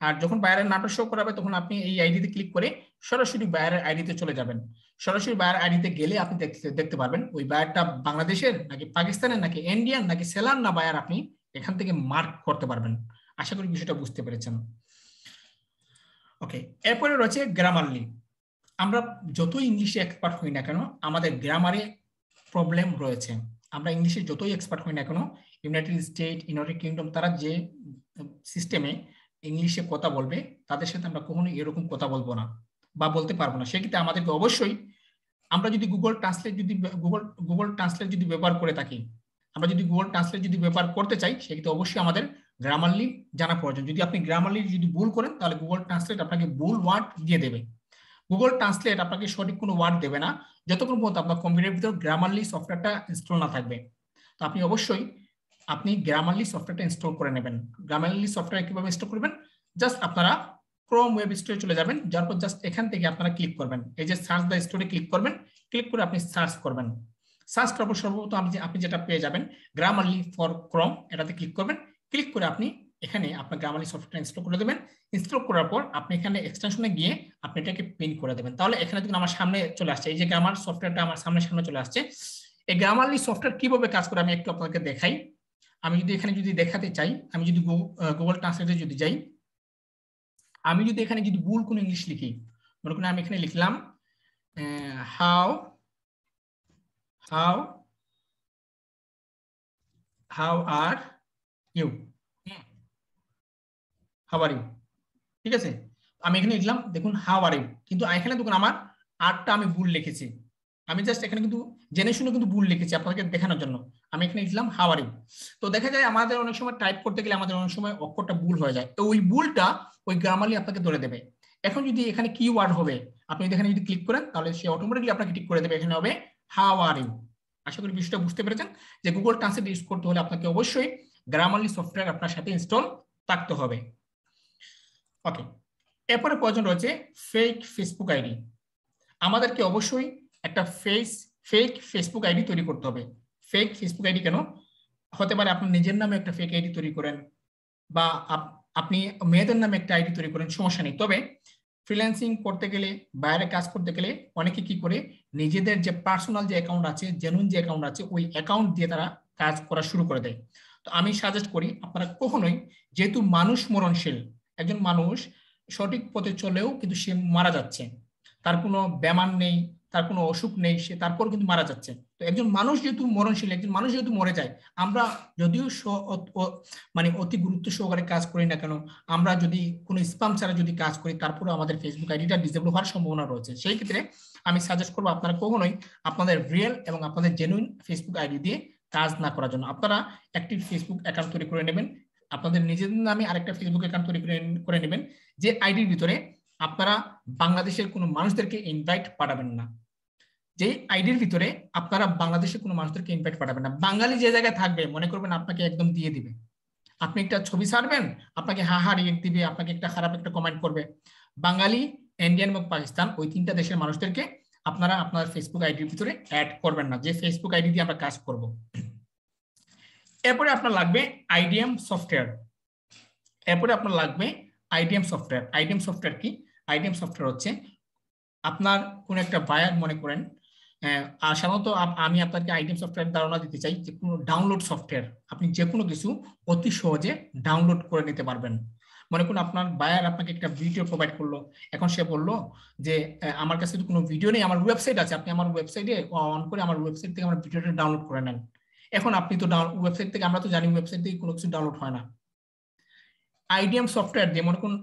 A: আর যখন বায়ারের নামটা শো করাবে তখন আপনি এই আইডিতে ক্লিক করে সরাসরি বায়ারের আইডিতে চলে যাবেন। সরাসরি বায়ার আইডিতে গেলে আপনি দেখতে পারবেন ওই বায়ারটা বাংলাদেশের নাকি পাকিস্তানের নাকি ইন্ডিয়ান নাকি সেলার না বায়ার, আপনি এখান থেকে মার্ক করতে পারবেন। আশা করি বিষয়টা বুঝতে পেরেছেন। ওকে, এরপরে রয়েছে গ্রামারলি। আমরা যতই ইংলিশে এক্সপার্ট হই না কেন আমাদের গ্রামারে প্রবলেম রয়েছে। আমরা ইংলিশে যতই এক্সপার্ট হই না কেন, ইউনাইটেড স্টেট, ইউনাইটেড কিংডম তারা যে সিস্টেমে ইংলিশে কথা বলবে তাদের সাথে আমরা কখনোই এরকম কথা বলবো না বা বলতে পারবো না। সেক্ষেত্রে আমাদেরকে অবশ্যই আমরা যদি গুগল ট্রান্সলেট যদি ব্যবহার করে থাকি, আমরা যদি গুগল ট্রান্সলেট যদি ব্যবহার করতে চাই সেক্ষেত্রে অবশ্যই আমাদের গ্রামারলি জানা প্রয়োজন। যদি আপনি গ্রামারলি যদি ভুল করেন তাহলে গুগল ট্রান্সলেট আপনাকে ভুল ওয়ার্ড দিয়ে দেবে। গুগল ট্রান্সলেট আপনাকে সঠিক কোনো ওয়ার্ড দেবে না যতক্ষণ পর্যন্ত আপনার কম্পিউটারের ভিতর গ্রামারলি সফটওয়্যারটা ইনস্টল না থাকবে। তো আপনি অবশ্যই গ্রামারলি সফটওয়্যারটা ইনস্টল করে নেবেন। গ্রামারলি সফটওয়্যার কিভাবে ইনস্টল করবেন? জাস্ট আপনারা ক্রোম ওয়েব স্টোরে চলে যাবেন, যার পর জাস্ট এখান থেকে আপনারা ক্লিক করবেন, এই যে সার্চ দ্য স্টোরে ক্লিক করবেন, ক্লিক করে আপনি সার্চ করবেন। সার্চ করার পর সর্বপ্রথম আপনি যেটা পেয়ে যাবেন গ্রামারলি ফর ক্রোম, এটাতে ক্লিক করবেন। ক্লিক করে আপনি এখানে আপনার গ্রামারলি সফটওয়্যার ইনস্টল করে দেবেন। ইনস্টল করার পর আপনি এখানে এক্সটেনশনে গিয়ে আপনি এটাকে পিন করে দেবেন। তাহলে এখানে দেখুন আমার সামনে চলে আসছে, এই যে গ্রামার সফটওয়্যারটা আমার সামনে চলে আসছে। এই গ্রামারলি সফটওয়্যার কিভাবে কাজ করে আমি একটু আপনাকে দেখাই। আমি যদি এখানে যদি দেখাতে চাই, আমি যদি গুগল ট্রান্সলেটে যদি যাই, আমি যদি এখানে যদি ভুল কোনো ইংলিশ লিখি, মনে করেন আমি এখানে লিখলাম how are you, how are you, ঠিক আছে। আমি এখানে লিখলাম, দেখুন হাউ আর ইউ, কিন্তু এখানে দেখুন আমার আরটা আমি ভুল লিখেছি। আমি জাস্ট এখানে কিন্তু জেনে শুনে কিন্তু ভুল লিখেছি আপনাকে দেখানোর জন্য। আমি এখানে লিখলাম হাউ আর ইউ। তো দেখা যায় আমাদের অনেক সময় টাইপ করতে গেলে আমাদের অনেক সময় অক্ষরটা ভুল হয়ে যায়, তো ওই ভুলটা ওই গ্রামারলি আপনাকে ধরে দেবে। এখন যদি এখানে কি ওয়ার্ড হবে, আপনি যদি এখানে যদি ক্লিক করেন তাহলে সে অটোমেটিকলি আপনাকে ঠিক করে দেবে, এখানে হবে হাউ আর ইউ। আশা করি বিষয়টা বুঝতে পেরেছেন যে গুগল ট্রান্সলেট ইউজ করতে হলে আপনাকে অবশ্যই গ্রামারলি সফটওয়্যার আপনার সাথে ইনস্টল থাকতে হবে। ওকে, এরপরে প্রয়োজন রয়েছে ফেক ফেসবুক আইডি। আমাদেরকে অবশ্যই একটা ফেক ফেসবুক আইডি তৈরি করতে হবে। ফেক ফেসবুক আইডি কেন হতে পারে, আপনার নিজের নামে একটা ফেক আইডি তৈরি করেন বা আপনি মেয়েদের নামে একটা আইডি তৈরি করেন, সমস্যা নেই। তবে ফ্রিল্যান্সিং করতে গেলে, বাইরে কাজ করতে গেলে অনেকে কি করে নিজেদের যে পার্সোনাল যে অ্যাকাউন্ট আছে, জেনুইন যে অ্যাকাউন্ট আছে, ওই অ্যাকাউন্ট দিয়ে তারা কাজ করা শুরু করে দেয়। তো আমি সাজেস্ট করি আপনারা কখনোই, যেহেতু মানুষ মরণশীল, একজন মানুষ সঠিক পথে চলেও কিন্তু সে মারা যাচ্ছে, তার কোনো বেমান নেই, তার কোনো অসুখ নেই, সে তারপর কিন্তু মারা যাচ্ছে। তো একজন মানুষ যেহেতু মরণশীল, একজন মানুষ যেহেতু মরে যায়, আমরা যদিও মানে অতি গুরুত্ব সহকারে কাজ করি না কেন, আমরা যদি কোনো স্প্যাম ছাড়া যদি কাজ করি, তারপরে আমাদের ফেসবুক আইডিটা ডিসেবল হওয়ার সম্ভাবনা রয়েছে। সেই ক্ষেত্রে আমি সাজেস্ট করবো আপনারা কখনোই আপনাদের রিয়েল এবং আপনাদের জেনুইন ফেসবুক আইডি দিয়ে কাজ না করার জন্য আপনারা একটি ফেসবুক অ্যাকাউন্ট তৈরি করে নেবেন। আপনাদের নিজেদের নামে আরেকটা ফেসবুক অ্যাকাউন্ট তৈরি করে নেবেন, যে আইডির ভিতরে আপনারা বাংলাদেশের কোনো মানুষদেরকে ইনভাইট পাঠাবেন না। যে আইডির ভিতরে আপনারা বাংলাদেশের কোনো মানুষদেরকে ইনভাইট পাঠাবেন না। বাঙালি যে জায়গায় থাকবে মনে করবেন আপনাকে একদম দিয়ে দিবে। আপনি একটা ছবি ছাড়বেন, আপনাকে হা হা রিয়েক্ট দিবে, আপনাকে একটা খারাপ একটা কমেন্ট করবে। বাঙালি, ইন্ডিয়ান এবং পাকিস্তান, ওই তিনটা দেশের মানুষদেরকে আপনারা আপনার ফেসবুক আইডির ভিতরে অ্যাড করবেন না, যে ফেসবুক আইডি দিয়ে আমরা কাজ করব। এরপরে আপনার লাগবে আইডিএম সফটওয়্যার। এরপরে আপনার লাগবে আইডিএম সফটওয়্যার। আইডিএম সফটওয়্যার কি? আইডিএম সফটওয়্যার হচ্ছে আপনার কোন একটা বায়ার, মনে করেন সাধারণত আমি আপনাকে আইডিএম সফটওয়্যার ধারণা দিতে চাই যে কোনো ডাউনলোড সফটওয়্যার, আপনি যে কোনো কিছু অতি সহজে ডাউনলোড করে নিতে পারবেন। মনে করুন আপনার বায়ার আপনাকে একটা ভিডিও প্রোভাইড করলো, এখন সে বললো যে আমার কাছে তো কোনো ভিডিও নেই, আমার ওয়েবসাইট আছে, আপনি আমার ওয়েবসাইটে অন করে আমার ওয়েবসাইট থেকে আমার ভিডিওটা ডাউনলোড করে নেন। এখন আপনি তো ওয়েবসাইট থেকে, আমরা তো জানি ওয়েবসাইট থেকে কোনো কিছু ডাউনলোড হয় না। আইডিএম সফটওয়্যার দিয়ে মনে করুন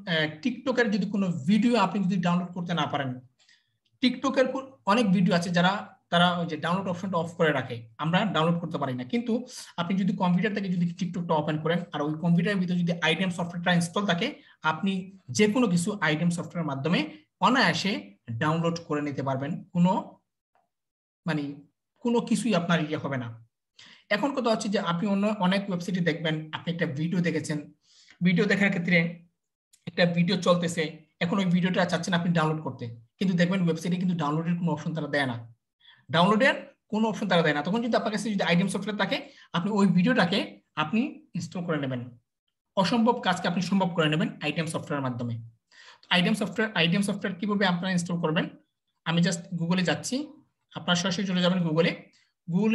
A: টিকটকের যদি কোনো ভিডিও আপনি যদি ডাউনলোড করতে না পারেন, টিকটকের অনেক ভিডিও আছে যারা তারা ওই যে ডাউনলোড অপশনটা অফ করে রাখে, আমরা ডাউনলোড করতে পারি না। কিন্তু আপনি যদি কম্পিউটার থেকে যদি টিকটকটা ওপেন করেন আর ওই কম্পিউটারের ভিতরে যদি আইডিএম সফটওয়্যারটা ইনস্টল থাকে, আপনি যে কোনো কিছু আইডিএম সফটওয়্যারের মাধ্যমে অনায়াসে ডাউনলোড করে নিতে পারবেন, কোনো মানে কোনো কিছুই আপনার ইয়ে হবে না। এখন কথা হচ্ছে যে আপনি অনেক ওয়েবসাইটে দেখবেন, আপনি একটা ভিডিও দেখেছেন, ভিডিও দেখার ক্ষেত্রে একটা ভিডিও চলতেছে, এখন ওই ভিডিওটা চাচ্ছেন আপনি ডাউনলোড করতে, কিন্তু দেখবেন ওয়েবসাইটে কিন্তু ডাউনলোডের কোনো অপশন তারা দেয় না, ডাউনলোডের কোনো অপশন তারা দেয় না। তখন যদি আপনার কাছে যদি আইডিএম সফটওয়্যার থাকে, আপনি ওই ভিডিওটাকে আপনি ইনস্টল করে নেবেন, অসম্ভব কাজকে আপনি সম্ভব করে নেবেন আইডিএম সফটওয়্যারের মাধ্যমে। আইডিএম সফটওয়্যার কিভাবে আপনারা ইনস্টল করবেন, আমি জাস্ট গুগলে যাচ্ছি, আপনারা সরাসরি চলে যাবেন গুগলে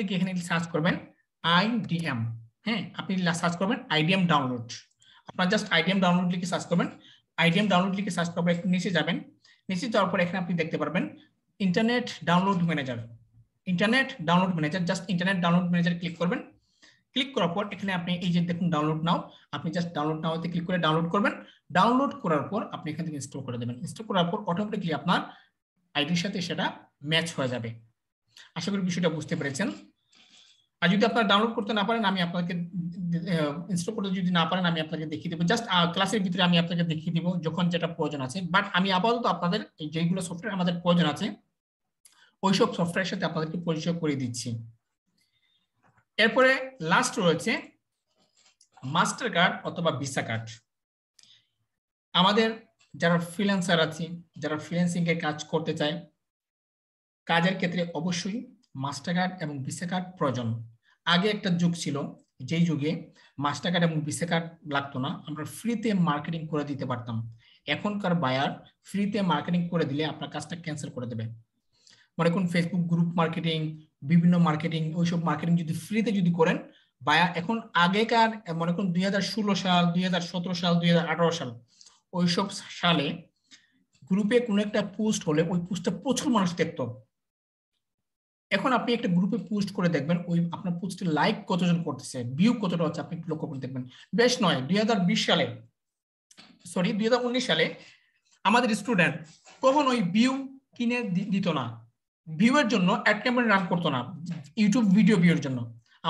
A: গিয়ে এখানে সার্চ করবেন আইডিএম। হ্যাঁ, আপনি সার্চ করবেন আইডিএম ডাউনলোড, আপনার জাস্ট আইডিএম ডাউনলোড লিখে সার্চ করবেন। আইডিএম ডাউনলোড লিখে সার্চ করবেন, একটু নিচে যাবেন, নিচে যাওয়ার পর এখানে আপনি দেখতে পারবেন internet download manager. Internet download manager, just internet download manager click করবেন। ক্লিক করার পর এখানে আপনি এই যে দেখুন ডাউনলোড নাও, আপনি জাস্ট ডাউনলোড নাওতে ক্লিক করে ডাউনলোড করবেন। ডাউনলোড করার পর আপনি এখান থেকে ইনস্টল করে দেবেন। ইনস্টল করার পর অটোমেটিকলি আপনার আইডির সাথে সেটা ম্যাচ হয়ে যাবে। আশা করি বিষয়টা বুঝতে পেরেছেন। আর যদি আপনারা ডাউনলোড করতে না পারেন, আমি আপনাকে ইনস্টল করতে যদি না পারেন, আমি আপনাকে দেখিয়ে দেবো, জাস্ট ক্লাসের ভিতরে আমি আপনাকে দেখিয়ে দিব যখন যেটা প্রয়োজন আছে। বাট আমি আপাতত আপনাদের এই যেগুলো সফটওয়্যার আমাদের প্রয়োজন আছে ওইসব সফটওয়্যারের সাথে আপনাদেরকে পরিচয় করে দিচ্ছি। এরপরে লাস্ট রয়েছে মাস্টার কার্ড অথবা ভিসা কার্ড। আমাদের যারা ফ্রিল্যান্সার আছে, যারা ফ্রিল্যান্সিং এর কাজ করতে চায়, কাজের ক্ষেত্রে অবশ্যই মাস্টার কার্ড এবং ভিসা কার্ড প্রয়োজন। আগে একটা যুগ ছিল যেই যুগে মাস্টার কার্ড এবং ভিসা কার্ড লাগতো না, আমরা ফ্রিতে মার্কেটিং করে দিতে পারতাম। এখনকার বায়ার ফ্রিতে মার্কেটিং করে দিলে আপনার কাজটা ক্যান্সেল করে দেবে। মনে করুন ফেসবুক গ্রুপ মার্কেটিং, বিভিন্ন মার্কেটিং, ওইসব মার্কেটিং যদি ফ্রিতে যদি করেন, বায়ার এখন আগেকার মনে করুন 2016 সাল, 2017 সাল, 2018 সাল, ওইসব সালে গ্রুপে কোনো একটা পোস্ট হলে ওই পোস্টটা প্রচুর মানুষ দেখতো। এখন আপনি একটা গ্রুপে পোস্ট করে দেখবেন ওই আপনার পোস্টে লাইক কতজন করতেছে, ভিউ কতটা হচ্ছে, আপনি একটু লক্ষ্য করে দেখবেন। বেশ নয় 2020 সালে, সরি 2019 সালে আমাদের স্টুডেন্ট কখন ওই ভিউ কিনে দিত না, ভিউয়ের জন্য অ্যাড ক্যাম্পেইন রান করতো না, ইউটিউব ভিডিও ভিউর জন্য।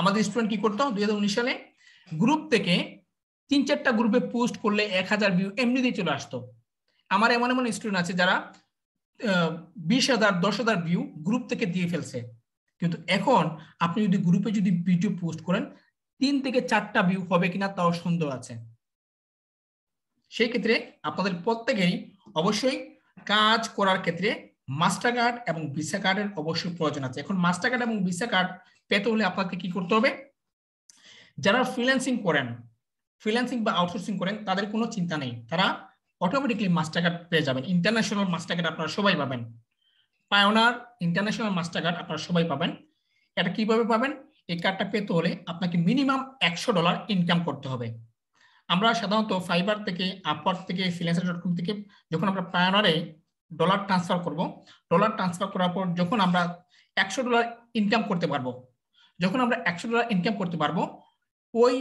A: আমাদের স্টুডেন্ট কি করতো 2019 সালে গ্রুপ থেকে 3-4টা গ্রুপে পোস্ট করলে 1000 ভিউ এমনিতেই চলে আসতো। আমার এমন এমন স্টুডেন্ট আছে যারা 20,000 10,000 ভিউ গ্রুপ থেকে দিয়ে ফেলছে। কিন্তু এখন আপনি যদি গ্রুপে যদি ভিডিও পোস্ট করেন 3 থেকে 4টা ভিউ হবে কিনা তাও সন্দেহ আছে। সেই ক্ষেত্রে আপনাদের প্রত্যেকেই অবশ্যই কাজ করার ক্ষেত্রে মাস্টার কার্ড এবং ভিসা কার্ডের অবশ্যই প্রয়োজন আছে। এখন মাস্টার কার্ড এবং ভিসা কার্ড পেতে হলে আপনাকে কি করতে হবে? যারা ফ্রিল্যান্সিং করেন, ফ্রিল্যান্সিং বা আউটসোর্সিং করেন, তাদের কোনো চিন্তা নেই, তারা অটোমেটিকলি মাস্টার কার্ড পেয়ে যাবেন। ইন্টারন্যাশনাল মাস্টার কার্ড আপনারা সবাই পাবেন, পায়োনিয়ার ইন্টারন্যাশনাল মাস্টার কার্ড আপনারা সবাই পাবেন। এটা কিভাবে পাবেন? এই কার্ডটা পেতে হলে আপনাকে মিনিমাম $100 ইনকাম করতে হবে। আমরা সাধারণত ফাইবার থেকে, আপওয়ার্ক থেকে, ফ্রিল্যান্সার.com থেকে যখন আমরা পায়োনিয়ারে ডলার ট্রান্সফার করব, ডলার ট্রান্সফার করার পর যখন আমরা $100 ইনকাম করতে পারবো, যখন আমরা $100 ইনকাম করতে পারবো, ওই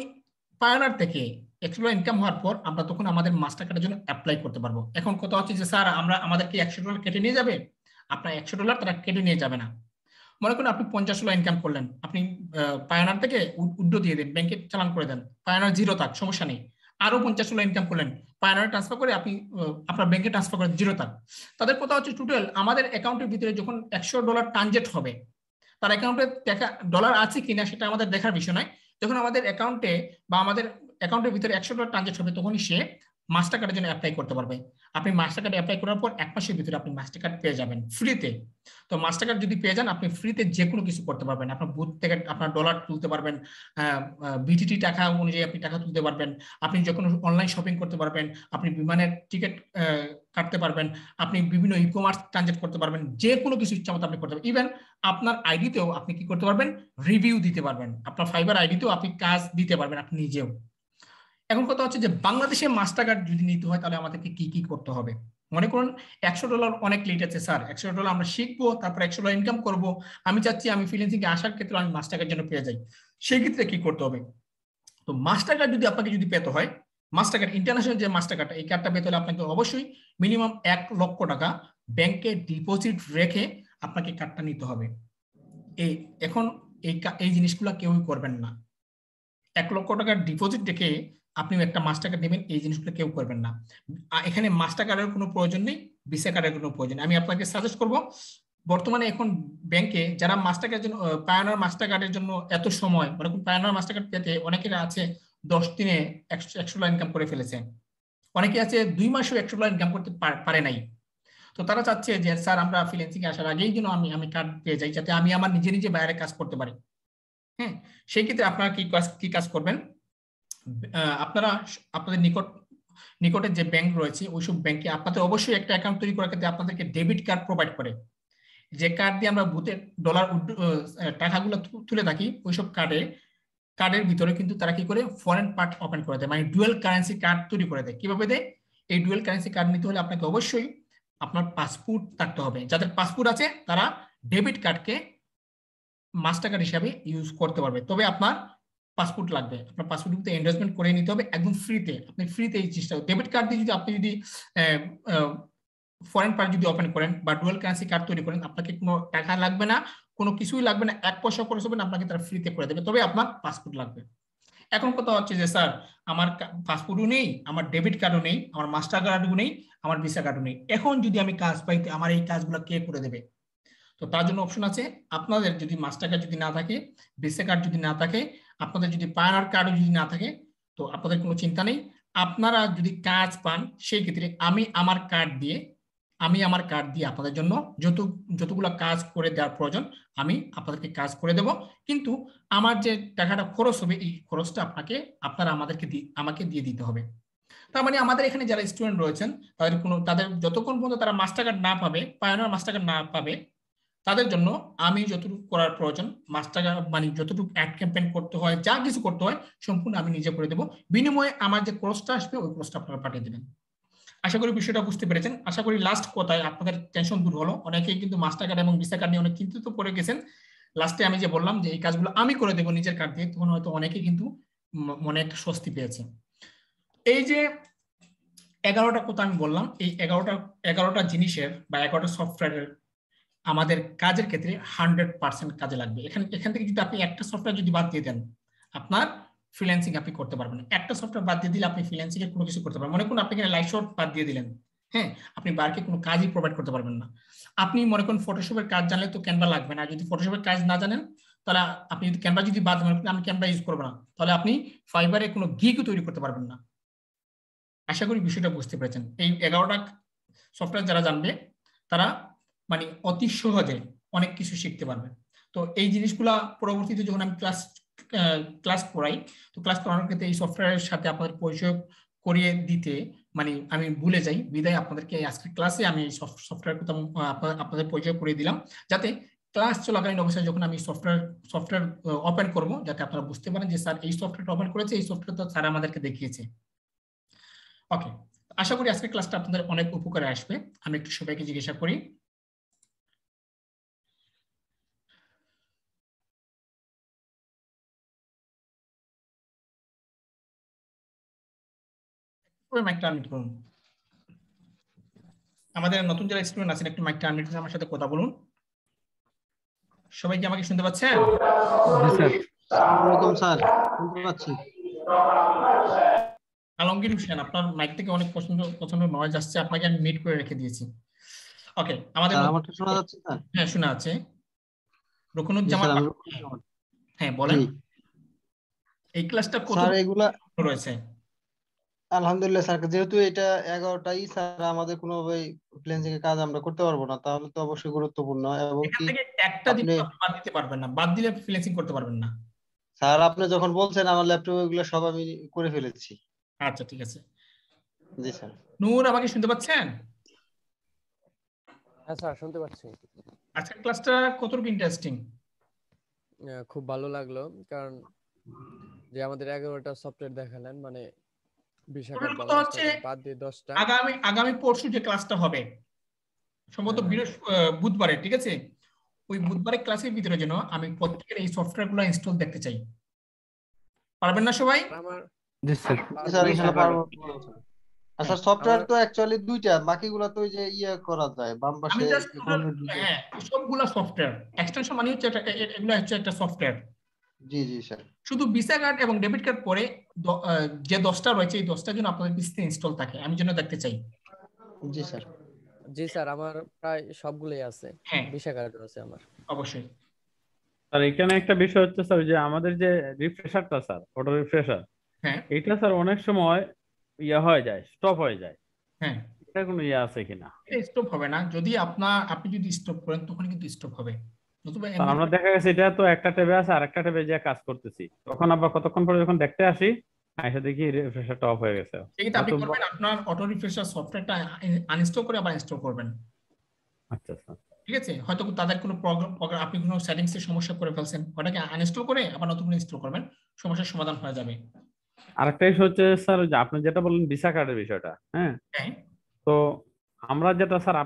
A: পায়োনিয়ার থেকে $100 ইনকাম হওয়ার পর আমরা তখন আমাদের মাস্টার কার্ডের জন্য অ্যাপ্লাই করতে পারবো। এখন কথা হচ্ছে যে স্যার আমাদেরকে $100 কেটে নিয়ে যাবে? আপনার $100 তারা কেটে নিয়ে যাবে না। মনে করুন আপনি $50 ইনকাম করলেন, আপনি পায়োনিয়ার থেকে উইথড্র দিয়ে দেন, ব্যাংকে চালান করে দেন, পায়োনিয়ার জিরো থাক, সমস্যা নেই। আরো $50 ইনকাম করলেন, পায়োনিয়ার ট্রান্সফার করে আপনি আপনার ব্যাংকে ট্রান্সফার করেন, জিরো থাক। তাদের কথা হচ্ছে টোটাল আমাদের অ্যাকাউন্টের ভিতরে যখন $100 ট্রানজেক্ট হবে, তার অ্যাকাউন্টে টাকা ডলার আছে কিনা সেটা আমাদের দেখার বিষয় নয়। যখন আমাদের অ্যাকাউন্টে বা আমাদের অ্যাকাউন্টের ভিতরে $100 ট্রানজেক্ট হবে, তখনই সে মাস্টার কার্ডের জন্য অ্যাপ্লাই করতে পারবে। আপনি মাস্টার কার্ড অ্যাপ্লাই করার পর 1 মাসের ভিতরে আপনি মাস্টার কার্ড পেয়ে যাবেন ফ্রিতে। তো মাস্টার কার্ড যদি পেয়ে যান, আপনি ফ্রিতে যে কোনো কিছু করতে পারবেন। আপনার বুথ থেকে আপনার ডলার তুলতে পারবেন, বিটিটি টাকা অনুযায়ী আপনি টাকা তুলতে পারবেন, আপনি যখন অনলাইন শপিং করতে পারবেন, আপনি বিমানের টিকিট কাটতে পারবেন, আপনি বিভিন্ন ই কমার্স ট্রানজেক্ট করতে পারবেন, যে কোনো কিছু ইচ্ছা মতো আপনি করতে পারবেন। ইভেন আপনার আইডিতেও আপনি কি করতে পারবেন? রিভিউ দিতে পারবেন, আপনার ফাইবার আইডিতেও আপনি কাজ দিতে পারবেন আপনি নিজেও। এখন কথা হচ্ছে যে বাংলাদেশে মাস্টার কার্ড যদি নিতে হয় তাহলে আমাদেরকে কি কি করতে হবে? মনে করুন $100 অনেক লেট আছে স্যার, $100 আমরা শিখবো, তারপর $100 ইনকাম করব, আমি চাচ্ছি আমি ফ্রিল্যান্সিং এ আসার ক্ষেত্রে আমি মাস্টার কার্ডের জন্য পেয়ে যাই, সেই ক্ষেত্রে কি করতে হবে? তো মাস্টার কার্ড যদি আপনাকে যদি পেতে হয়, মাস্টার কার্ড ইন্টারন্যাশনাল যে মাস্টার কার্ড, এই কার্ডটা পেতে হলে আপনাকে অবশ্যই মিনিমাম $1,00,000 ব্যাংকে ডিপোজিট রেখে আপনাকে কার্ডটা নিতে হবে। এখন এই জিনিসগুলো কেউই করবেন না। $1,00,000 ডিপোজিট রেখে আপনি একটা মাস্টার কার্ড নেবেন, এই জিনিসগুলো কেউ করবেন না। এখানে মাস্টার কার্ডের কোনো প্রয়োজন নেই, ভিসা কার্ডের কোনো প্রয়োজন। আমি আপনাকে সাজেস্ট করব, বর্তমানে এখন ব্যাংকে যারা মাস্টার কার্ডের জন্য, পায়োনিয়ার মাস্টার কার্ডের জন্য এত সময়, মানে পায়োনিয়ার মাস্টার কার্ড পেতে অনেকের আছে 10 দিনে $100 ইনকাম করে ফেলেছে, অনেকে আছে 2 মাসেও $100 ইনকাম করতে পারে নাই। তো তারা চাচ্ছে যে স্যার আমরা ফ্রিল্যান্সিং এ আসার আগেই যেন আমি কার্ড পেয়ে যাই, যাতে আমি আমার নিজে নিজে বাইরে কাজ করতে পারি। হ্যাঁ, সেই ক্ষেত্রে আপনারা কি কাজ করবেন? আপনারা আপনাদের নিকটে যে ব্যাংক রয়েছে ওইসব ব্যাংকে আপনাদের অবশ্যই একটা অ্যাকাউন্ট তৈরি করার ক্ষেত্রে আপনাদেরকে ডেবিট কার্ড প্রোভাইড করে, যে কার্ড দিয়ে আমরা বুথে ডলার টাকাগুলো তুলে থাকি, ওইসব কার্ডের ভিতরে কিন্তু তারা কি করে ফরেন পার্ট ওপেন করে দেয়, মানে ডুয়াল কারেন্সি কার্ড তৈরি করে দেয়। কিভাবে দেয়? এই ডুয়াল কারেন্সি কার্ড নিতে হলে আপনাকে অবশ্যই আপনার পাসপোর্ট থাকতে হবে। যাদের পাসপোর্ট আছে তারা ডেবিট কার্ডকে মাস্টার কার্ড হিসাবে ইউজ করতে পারবে, তবে আপনার পাসপোর্ট লাগবে। আপনার পাসপোর্ট এন্ডোর্সমেন্ট করে নিতে হবে একদম ফ্রিতে। আপনি ফ্রিতে এই চেষ্টা, ডেবিট কার্ড দিয়ে যদি আপনি যদি ফরেন পার্ট যদি ওপেন করেন বা ডুয়াল কারেন্সি কার্ড তৈরি করেন, আপনাকে কোনো টাকা লাগবে না, কোনো কিছুই লাগবে না, 1 পয়সা খরচ হবে না, আপনাকে তারা ফ্রিতে করে দেবে, তবে আপনার পাসপোর্ট লাগবে। এখন কথা হচ্ছে যে স্যার আমার পাসপোর্টও নেই, আমার ডেবিট কার্ডও নেই, আমার মাস্টার কার্ডও নেই, আমার ভিসা কার্ডও নেই, এখন যদি আমি কাজ পাইতে আমার এই কাজগুলো কে করে দেবে? তো তার জন্য অপশন আছে, আপনাদের যদি মাস্টার কার্ড যদি না থাকে, ভিসা কার্ড যদি না থাকে, আপনাদের যদি পায়োনিয়ার কার্ডও যদি না থাকে, তো আপনাদের কোনো চিন্তা নেই। আপনারা যদি কাজ পান সেই ক্ষেত্রে আমি আমার কার্ড দিয়ে আমি আমার কার্ড দিয়ে আপনাদের জন্য যতগুলো কাজ করে দেওয়ার প্রয়োজন আমি আপনাদেরকে কাজ করে দেব, কিন্তু আমার যে টাকাটা খরচ হবে এই খরচটা আপনারা আমাকে দিয়ে দিতে হবে। তার মানে আমাদের এখানে যারা স্টুডেন্ট রয়েছেন তাদের যতক্ষণ পর্যন্ত তারা মাস্টার কার্ড না পাবে, পায়োনিয়ার মাস্টার কার্ড না পাবে, তাদের জন্য আমি যতটুকু করার প্রয়োজন মাস্টার কার্ড মানে যতটুকু অ্যাড ক্যাম্পেইন করতে হয়, যা কিছু করতে হয় সম্পূর্ণ আমি নিজে করে দেবো। বিনিময়ে আমার যে কোর্সটা আসবে ওই কোর্সটা আপনারা পাঠিয়ে দেবেন। আশা করি বিষয়টা বুঝতে পেরেছেন। আশা করি লাস্ট কথায় আপনাদের টেনশন দূর হলো। অনেকেই কিন্তু মাস্টার কার্ড এবং ভিসা কার্ড নিয়ে অনেক চিন্তিত পড়ে গেছেন। লাস্টে আমি যে বললাম যে এই কাজগুলো আমি করে দেবো নিজের কার্ড দিয়ে, তখন হয়তো অনেকেই কিন্তু মনে একটা স্বস্তি পেয়েছে। এই যে 11টা কথা আমি বললাম, এই 11টা জিনিসের বা 11টা সফটওয়্যারের আমাদের কাজের ক্ষেত্রে 100% কাজে লাগবে। এখান থেকে যদি আপনি একটা সফটওয়্যার যদি বাদ দিয়ে দেন, আপনার ফ্রিল্যান্সিং আপনি করতে পারবেন না। একটা সফটওয়্যার বাদ দিয়ে দিলে আপনি ফ্রিল্যান্সিং এর কোনো কিছু করতে পারবেন। মনে করুন আপনি এখানে লাইটশট বাদ দিয়ে দিলেন, হ্যাঁ, আপনি বারকে কোনো কাজই প্রোভাইড করতে পারবেন না। আপনি মনে করুন ফটোশপের কাজ জানলে তো ক্যানভা লাগবে না, যদি ফটোশপের কাজ না জানেন তাহলে আপনি যদি ক্যানভা যদি বাদ মনে করেন আমি ক্যানভা ইউজ করবো না, তাহলে আপনি ফাইবারে কোনো গিগও তৈরি করতে পারবেন না। আশা করি বিষয়টা বুঝতে পেরেছেন। এই 11টা সফটওয়্যার যারা জানবে তারা মানে অতি সহজে অনেক কিছু শিখতে পারবে। তো এই জিনিসগুলা পরবর্তীতে যখন আমি ক্লাস করাই, তো ক্লাস করানোর ক্ষেত্রে এই সফটওয়্যারের সাথে আপনাদের পরিচয় করিয়ে দিতে মানে আমি ভুলে যাই, বিদায় আপনাদেরকে আজকের ক্লাসে আমি সফটওয়্যার কথা আপনাদের পরিচয় করিয়ে দিলাম, যাতে ক্লাস চলাকালীন অবস্থায় যখন আমি সফটওয়্যার ওপেন করব, যাতে আপনারা বুঝতে পারেন যে স্যার এই সফটওয়্যারটা ওপেন করেছে, এই সফটওয়্যার তো স্যার আমাদেরকে দেখিয়েছে। ওকে, আশা করি আজকের ক্লাসটা আপনাদের অনেক উপকারে আসবে। আমি একটু সবাইকে জিজ্ঞাসা করি। মাইকটা আনমিউট করুন। আমাদের নতুন যারা স্টুডেন্ট আছেন একটু মাইকটা আনমিউট করে আমার সাথে কথা বলুন। সবাই কি আমাকে শুনতে পাচ্ছেন?
B: স্যার শুনতে পাচ্ছি।
A: আলমগীর হোসেন, আপনার মাইক থেকে অনেক পছন্দ নয়েজ আসছে, আপনাকে আমি মিউট করে রেখে দিয়েছি। ওকে, আমাদের
B: আমারটা শোনা যাচ্ছে স্যার?
A: হ্যাঁ শোনা আছে। রুকনুজ্জামান, হ্যাঁ বলেন। এই ক্লাসটা কত
B: স্যার এগুলা
A: রয়েছে?
B: আলহামদুলিল্লাহ স্যার, যেহেতু এটা 11টাই স্যার, আমাদের কোনোভাবে ফ্রিল্যান্সিং এর কাজ আমরা করতে পারবো না, তাহলে তো অবশ্যই গুরুত্বপূর্ণ। এবং
A: এখান
B: কি
A: থেকে একটা দিন
B: আপনি
A: বাদ দিতে পারবেন না, বাদ দিলে ফ্রিল্যান্সিং করতে পারবেন না।
B: স্যার আপনি যখন বলছেন আমার ল্যাপটপে এগুলো সব আমি করে ফেলেছি।
A: আচ্ছা ঠিক আছে।
B: জি স্যার।
A: নূর, আমাকে শুনতে পাচ্ছেন?
C: হ্যাঁ স্যার শুনতে পাচ্ছি।
A: আজকের ক্লাসটা কতটুকু ইন্টারেস্টিং?
C: খুব ভালো লাগলো, কারণ যে আমাদের 11টা সফটওয়্যার দেখালেন, মানে
A: কথা হচ্ছে
C: বাদ দিয়ে 10টা।
A: আগামী পরশু যে ক্লাসটা হবে সম্ভবত বুধবারে, ঠিক আছে, ওই বুধবারের ক্লাসের ভিতরে যেন আমি প্রত্যেকের এই সফটওয়্যার গুলো ইনস্টল দেখতে চাই। পারবেন না সবাই?
C: আমার
B: জি স্যার, স্যার ইনশাআল্লাহ পারবো। আচ্ছা, সফটওয়্যার তো অ্যাকচুয়ালি দুইটা, বাকিগুলো তো ওই যে করা যায় বাম পাশে।
A: আমি জাস্ট হ্যাঁ, সবগুলা সফটওয়্যার এক্সটেনশন মানে হচ্ছে এগুলো হচ্ছে একটা সফটওয়্যার।
B: জি জি স্যার।
A: শুধু ভিসা কার্ড এবং ডেবিট কার্ড পরে যে 10টা রয়েছে এই 10টা যেন আপনাদের পিসিতে ইনস্টল থাকে, আমি যেন দেখতে চাই।
B: জি স্যার।
C: জি স্যার, আমার প্রায় সবগুলোই আছে,
A: হ্যাঁ
C: ভিসা কার্ড আছে আমার।
A: অবশ্যই।
D: স্যার এখানে একটা বিষয় হচ্ছে স্যার, যে আমাদের যে রিফ্রেশারটা স্যার, অটো রিফ্রেশার,
A: হ্যাঁ
D: এটা স্যার অনেক সময় হয়ে যায়, স্টপ হয়ে যায়।
A: হ্যাঁ,
D: এটা কোনো আছে কিনা?
A: এটা স্টপ হবে না, যদি আপনি যদি স্টপ করেন তখন কিন্তু স্টপ হবে, নতুবা
D: স্যার আমরা দেখা গেছে এটা তো একটা ট্যাবে আছে, আর একটা ট্যাবে যে কাজ করতেছি, তখন আবার কতক্ষণ পরে যখন দেখতে আসি এসে দেখি রিফ্রেশারটা অফ হয়ে গেছে।
A: সেটা আপনি করবেন, আপনার অটো রিফ্রেশার সফটওয়্যারটা আনইনস্টল করে আবার ইনস্টল করবেন।
D: আচ্ছা স্যার।
A: ঠিক আছে, হয়তো তাদের কোনো প্রোগ্রাম আপনি কোনো সেটিংস এর সমস্যা করে ফেলছেন, ওটাকে আনইনস্টল করে আবার নতুন করে ইনস্টল করবেন, সমস্যার সমাধান হয়ে যাবে।
D: আরেকটা ইস্যু হচ্ছে স্যার, যে আপনি যেটা বললেন ভিসা কার্ডের বিষয়টা, হ্যাঁ,
A: হ্যাঁ
D: তো আমরা যেটা স্যার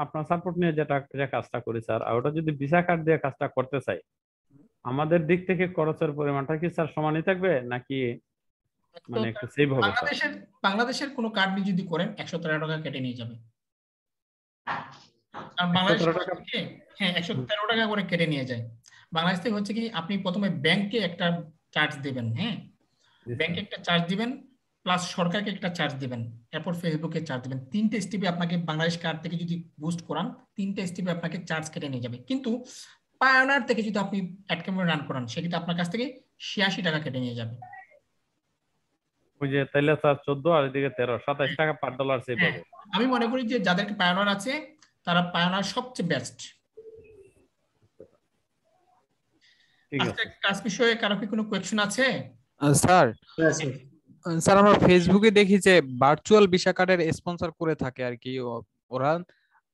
D: আপনার সাপোর্ট নিয়ে যে কাজটা করি স্যার, আর ওটা যদি ভিসা কার্ড দিয়ে কাজটা করতে চাই, আমাদের দিক থেকে খরচের পরিমাণটা কি স্যার সমানই থাকবে নাকি মানে একটু সেভ হবে স্যার?
A: বাংলাদেশের কোনো কার্ড নিয়ে যদি করেন 113 টাকা কেটে নিয়ে যাবে। কারণ বাংলাদেশ
D: 113 টাকা?
A: থেকে হ্যাঁ 113 টাকা করে কেটে নিয়ে যায়। বাংলাদেশ থেকে হচ্ছে কি আপনি প্রথমে ব্যাংকে একটা চার্জ দিবেন, হ্যাঁ, ব্যাংকে একটা চার্জ দিবেন, প্লাস সরকারকে একটা চার্জ দিবেন, এরপর ফেসবুকে চার্জ দিবেন। 3টে স্টেপে আপনাকে বাংলাদেশ কার্ড থেকে যদি বুস্ট করান 3টে স্টেপে আপনাকে চার্জ কেটে নিয়ে যাবে। কিন্তু পায়োনিয়ার থেকে যদি আপনি অ্যাড ক্যাম্পেইন রান করান সেক্ষেত্রে আপনার কাছ থেকে 86 টাকা কেটে নিয়ে যাবে।
D: ওই যে তাইলে স্যার 14 আর এদিকে 13 27 টাকা পার ডলার সেভ
A: হ্যাঁ,
D: হবে।
A: আমি মনে করি যে যাদেরকে পায়োনিয়ার আছে তারা পায়োনিয়ার সবচেয়ে বেস্ট।
D: ঠিক
A: আজকে
D: আছে
A: ক্লাস বিষয়ে কারো কি কোনো কোয়েশ্চেন আছে?
E: স্যার
B: হ্যাঁ স্যার।
E: স্যার আমরা ফেসবুকে দেখি যে ভার্চুয়াল ভিসা কার্ডের স্পন্সর করে থাকে আর কি, ওরা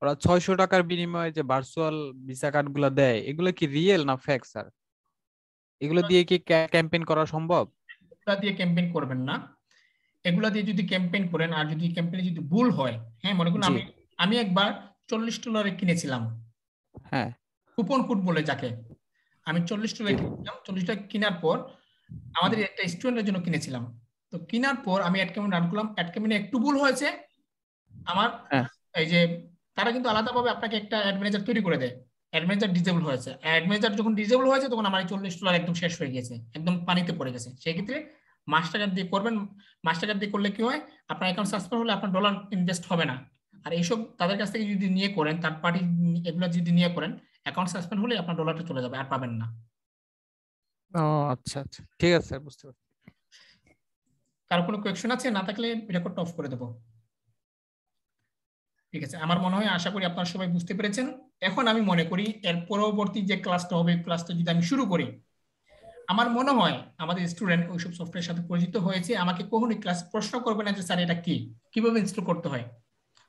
E: ওরা 600 টাকার বিনিময়ে যে ভার্চুয়াল ভিসা কার্ড গুলা দেয়, এগুলো কি রিয়েল না ফেক স্যার? এগুলো দিয়ে কি ক্যাম্পেইন করা সম্ভব?
A: এগুলা দিয়ে ক্যাম্পেইন করবেন না। এগুলা দিয়ে যদি ক্যাম্পেইন করেন আর যদি ক্যাম্পেইনে যদি ভুল হয়, হ্যাঁ মনে করুন
E: জি।
A: আমি একবার $40 কিনেছিলাম,
E: হ্যাঁ
A: কুপন কোড বলে যাকে, আমি $40 কিনেছিলাম। $40 কেনার পর আমাদের একটা স্টুডেন্টের জন্য কিনেছিলাম, তো কেনার পর আমি অ্যাড ক্যাম্পেইন রান করলাম, অ্যাড ক্যাম্পেইনে একটু ভুল হয়েছে আমার,
E: হ্যাঁ
A: এই যে তারা কিন্তু আলাদাভাবে আপনাকে একটা অ্যাড ম্যানেজার তৈরি করে দেয়, অ্যাড ম্যানেজার ডিসেবল হয়েছে, অ্যাড ম্যানেজার যখন ডিসেবল হয়েছে তখন আমার $40 একদম শেষ হয়ে গেছে, একদম পানিতে পড়ে গেছে। সেই ক্ষেত্রে মাস্টার কার্ড দিয়ে করবেন। মাস্টার কার্ড দিয়ে করলে কি হয়, আপনার অ্যাকাউন্ট সাসপেন্ড হলে আপনার ডলার ইনভেস্ট হবে না। আর এইসব তাদের কাছ থেকে যদি নিয়ে করেন, থার্ড পার্টি এগুলো যদি নিয়ে করেন, অ্যাকাউন্ট সাসপেন্ড হলে আপনার ডলারটা চলে যাবে, আর পাবেন না।
E: ও আচ্ছা আচ্ছা, ঠিক আছে স্যার, বুঝতে পারছি।
A: কারো কোনো কোয়েশ্চেন আছে? না থাকলে রেকর্ডটা অফ করে দেবো। ঠিক আছে, আমার মনে হয়, আশা করি আপনারা সবাই বুঝতে পেরেছেন। এখন আমি মনে করি এর পরবর্তী যে ক্লাসটা হবে, ক্লাসটা যদি আমি শুরু করি, আমার মনে হয় আমাদের স্টুডেন্ট ওইসব সফটওয়্যারের সাথে পরিচিত হয়েছে, আমাকে কখনোই ক্লাস প্রশ্ন করবে না যে স্যার এটা কি, কিভাবে ইনস্টল করতে হয়।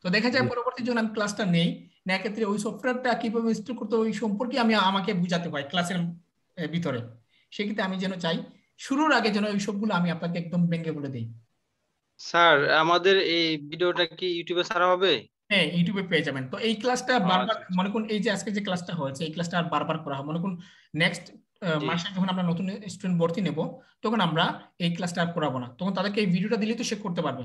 A: তো দেখা যায় পরবর্তী যখন আমি ক্লাসটা নেই, না ক্ষেত্রে ওই সফটওয়্যারটা কিভাবে ইনস্টল করতে হয় ওই সম্পর্কে আমাকে বুঝাতে হয় ক্লাসের ভিতরে। সেক্ষেত্রে আমি যেন চাই শুরুর আগে যেন ওই সবগুলো আমি আপনাকে একদম ভেঙে বলে দিই।
B: স্যার আমাদের এই ভিডিওটা কি ইউটিউবে ছাড়া হবে?
A: হ্যাঁ, ইউটিউবে পেয়ে যাবেন। তো এই ক্লাসটা বারবার
B: আচ্ছা, আচ্ছা।
A: মনে করুন, এই যে আজকে যে ক্লাসটা হয়েছে এই ক্লাসটা আর বারবার করা হবে। মনে করুন নেক্সট
B: জি
A: মাসে যখন আমরা নতুন স্টুডেন্ট ভর্তি নেব, তখন আমরা এই ক্লাসটা আর করাবো না, তখন তাদেরকে এই ভিডিওটা দিলেই তো সে করতে পারবে।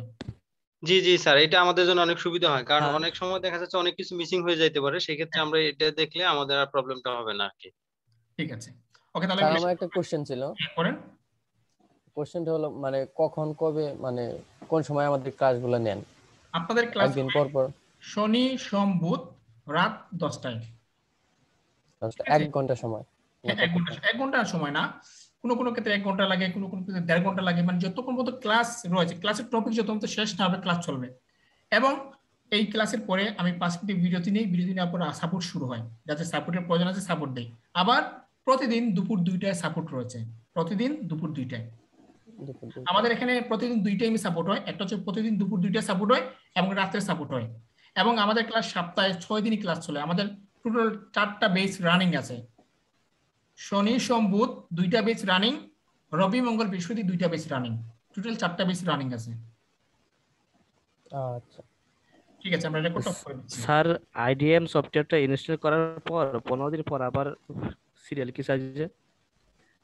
B: জি জি স্যার, এটা আমাদের জন্য অনেক সুবিধা হয়, কারণ
C: হ্যাঁ
B: অনেক সময় দেখা যাচ্ছে অনেক কিছু মিসিং হয়ে যাইতে পারে, সেক্ষেত্রে আমরা এটা দেখলে আমাদের আর প্রবলেমটা হবে না আর কি।
A: ঠিক আছে, ওকে তাহলে
C: স্যার আমার একটা কোশ্চেন ছিল।
A: করেন।
C: কোশ্চেনটা হলো মানে কখন কবে মানে কোন সময় আমাদের ক্লাসগুলো নেন?
A: আপনাদের ক্লাস
C: একদিন পর পর
A: শনি সোম বুধ রাত 10টায়। ঠিক আছে?
C: 1 ঘন্টা সময়?
A: হ্যাঁ, 1 ঘন্টা সময় না, কোনো কোনো ক্ষেত্রে 1 ঘন্টা লাগে, কোনো কোনো ক্ষেত্রে 1.5 ঘন্টা লাগে, মানে যতক্ষণ পর্যন্ত ক্লাস রয়েছে, ক্লাসের টপিক যতক্ষণ পর্যন্ত শেষ না হবে ক্লাস চলবে। এবং এই ক্লাসের পরে আমি 5 মিনিট বিরতি নিই, বিরতি নেওয়ার পর সাপোর্ট শুরু হয়, যাতে সাপোর্টের প্রয়োজন আছে সাপোর্ট দেই। আবার প্রতিদিন দুপুর 2টায় সাপোর্ট রয়েছে, প্রতিদিন দুপুর 2টায়। আমাদের এখানে প্রতিদিন 2 টাইমে সাপোর্ট হয়, একটা হচ্ছে প্রতিদিন দুপুর 2টায় সাপোর্ট হয় এবং রাত্রে সাপোর্ট হয়। এবং আমাদের ক্লাস সপ্তাহে 6 দিনই ক্লাস চলে। আমাদের টোটাল 4টা বেস রানিং আছে, শনি সোম বুধ 2টা বেস রানিং, রবি মঙ্গল বৃহস্পতি 2টা বেস রানিং, টোটাল 4টা বেস রানিং আছে।
C: আচ্ছা
A: ঠিক আছে, আমরা রেকর্ড অফ করে দিচ্ছি।
F: স্যার আইডিএম সফটওয়্যারটা ইনস্টল করার পর 15 দিন পর আবার সিরিয়াল কি চাইছে?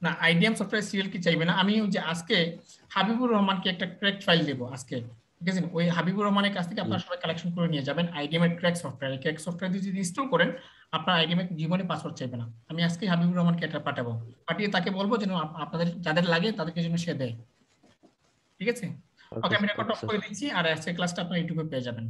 A: না, আইডিএম সফটওয়্যার সিরিয়াল কি চাইবে না। আমি ওই যে আজকে হাবিবুর রহমানকে একটা ক্র্যাক ফাইল দেবো আজকে, ঠিক আছে? ওই হাবিবুর রহমানের কাছ থেকে আপনারা সবাই কালেকশন করে নিয়ে যাবেন আইডিএম এর ক্র্যাক সফটওয়্যার। এই ক্র্যাক সফটওয়্যার দিয়ে যদি ইনস্টল করেন, আপনার আইডিএম এর জীবনে পাসওয়ার্ড চাইবে না। আমি আজকে হাবিবুর রহমানকে এটা পাঠাবো, পাঠিয়ে তাকে বলবো যেন আপনাদের যাদের লাগে তাদেরকে যেন সে দেয়। ঠিক আছে, ওকে, আমি রেকর্ড অফ করে দিচ্ছি। আর আজকে ক্লাসটা আপনারা ইউটিউবে পেয়ে যাবেন।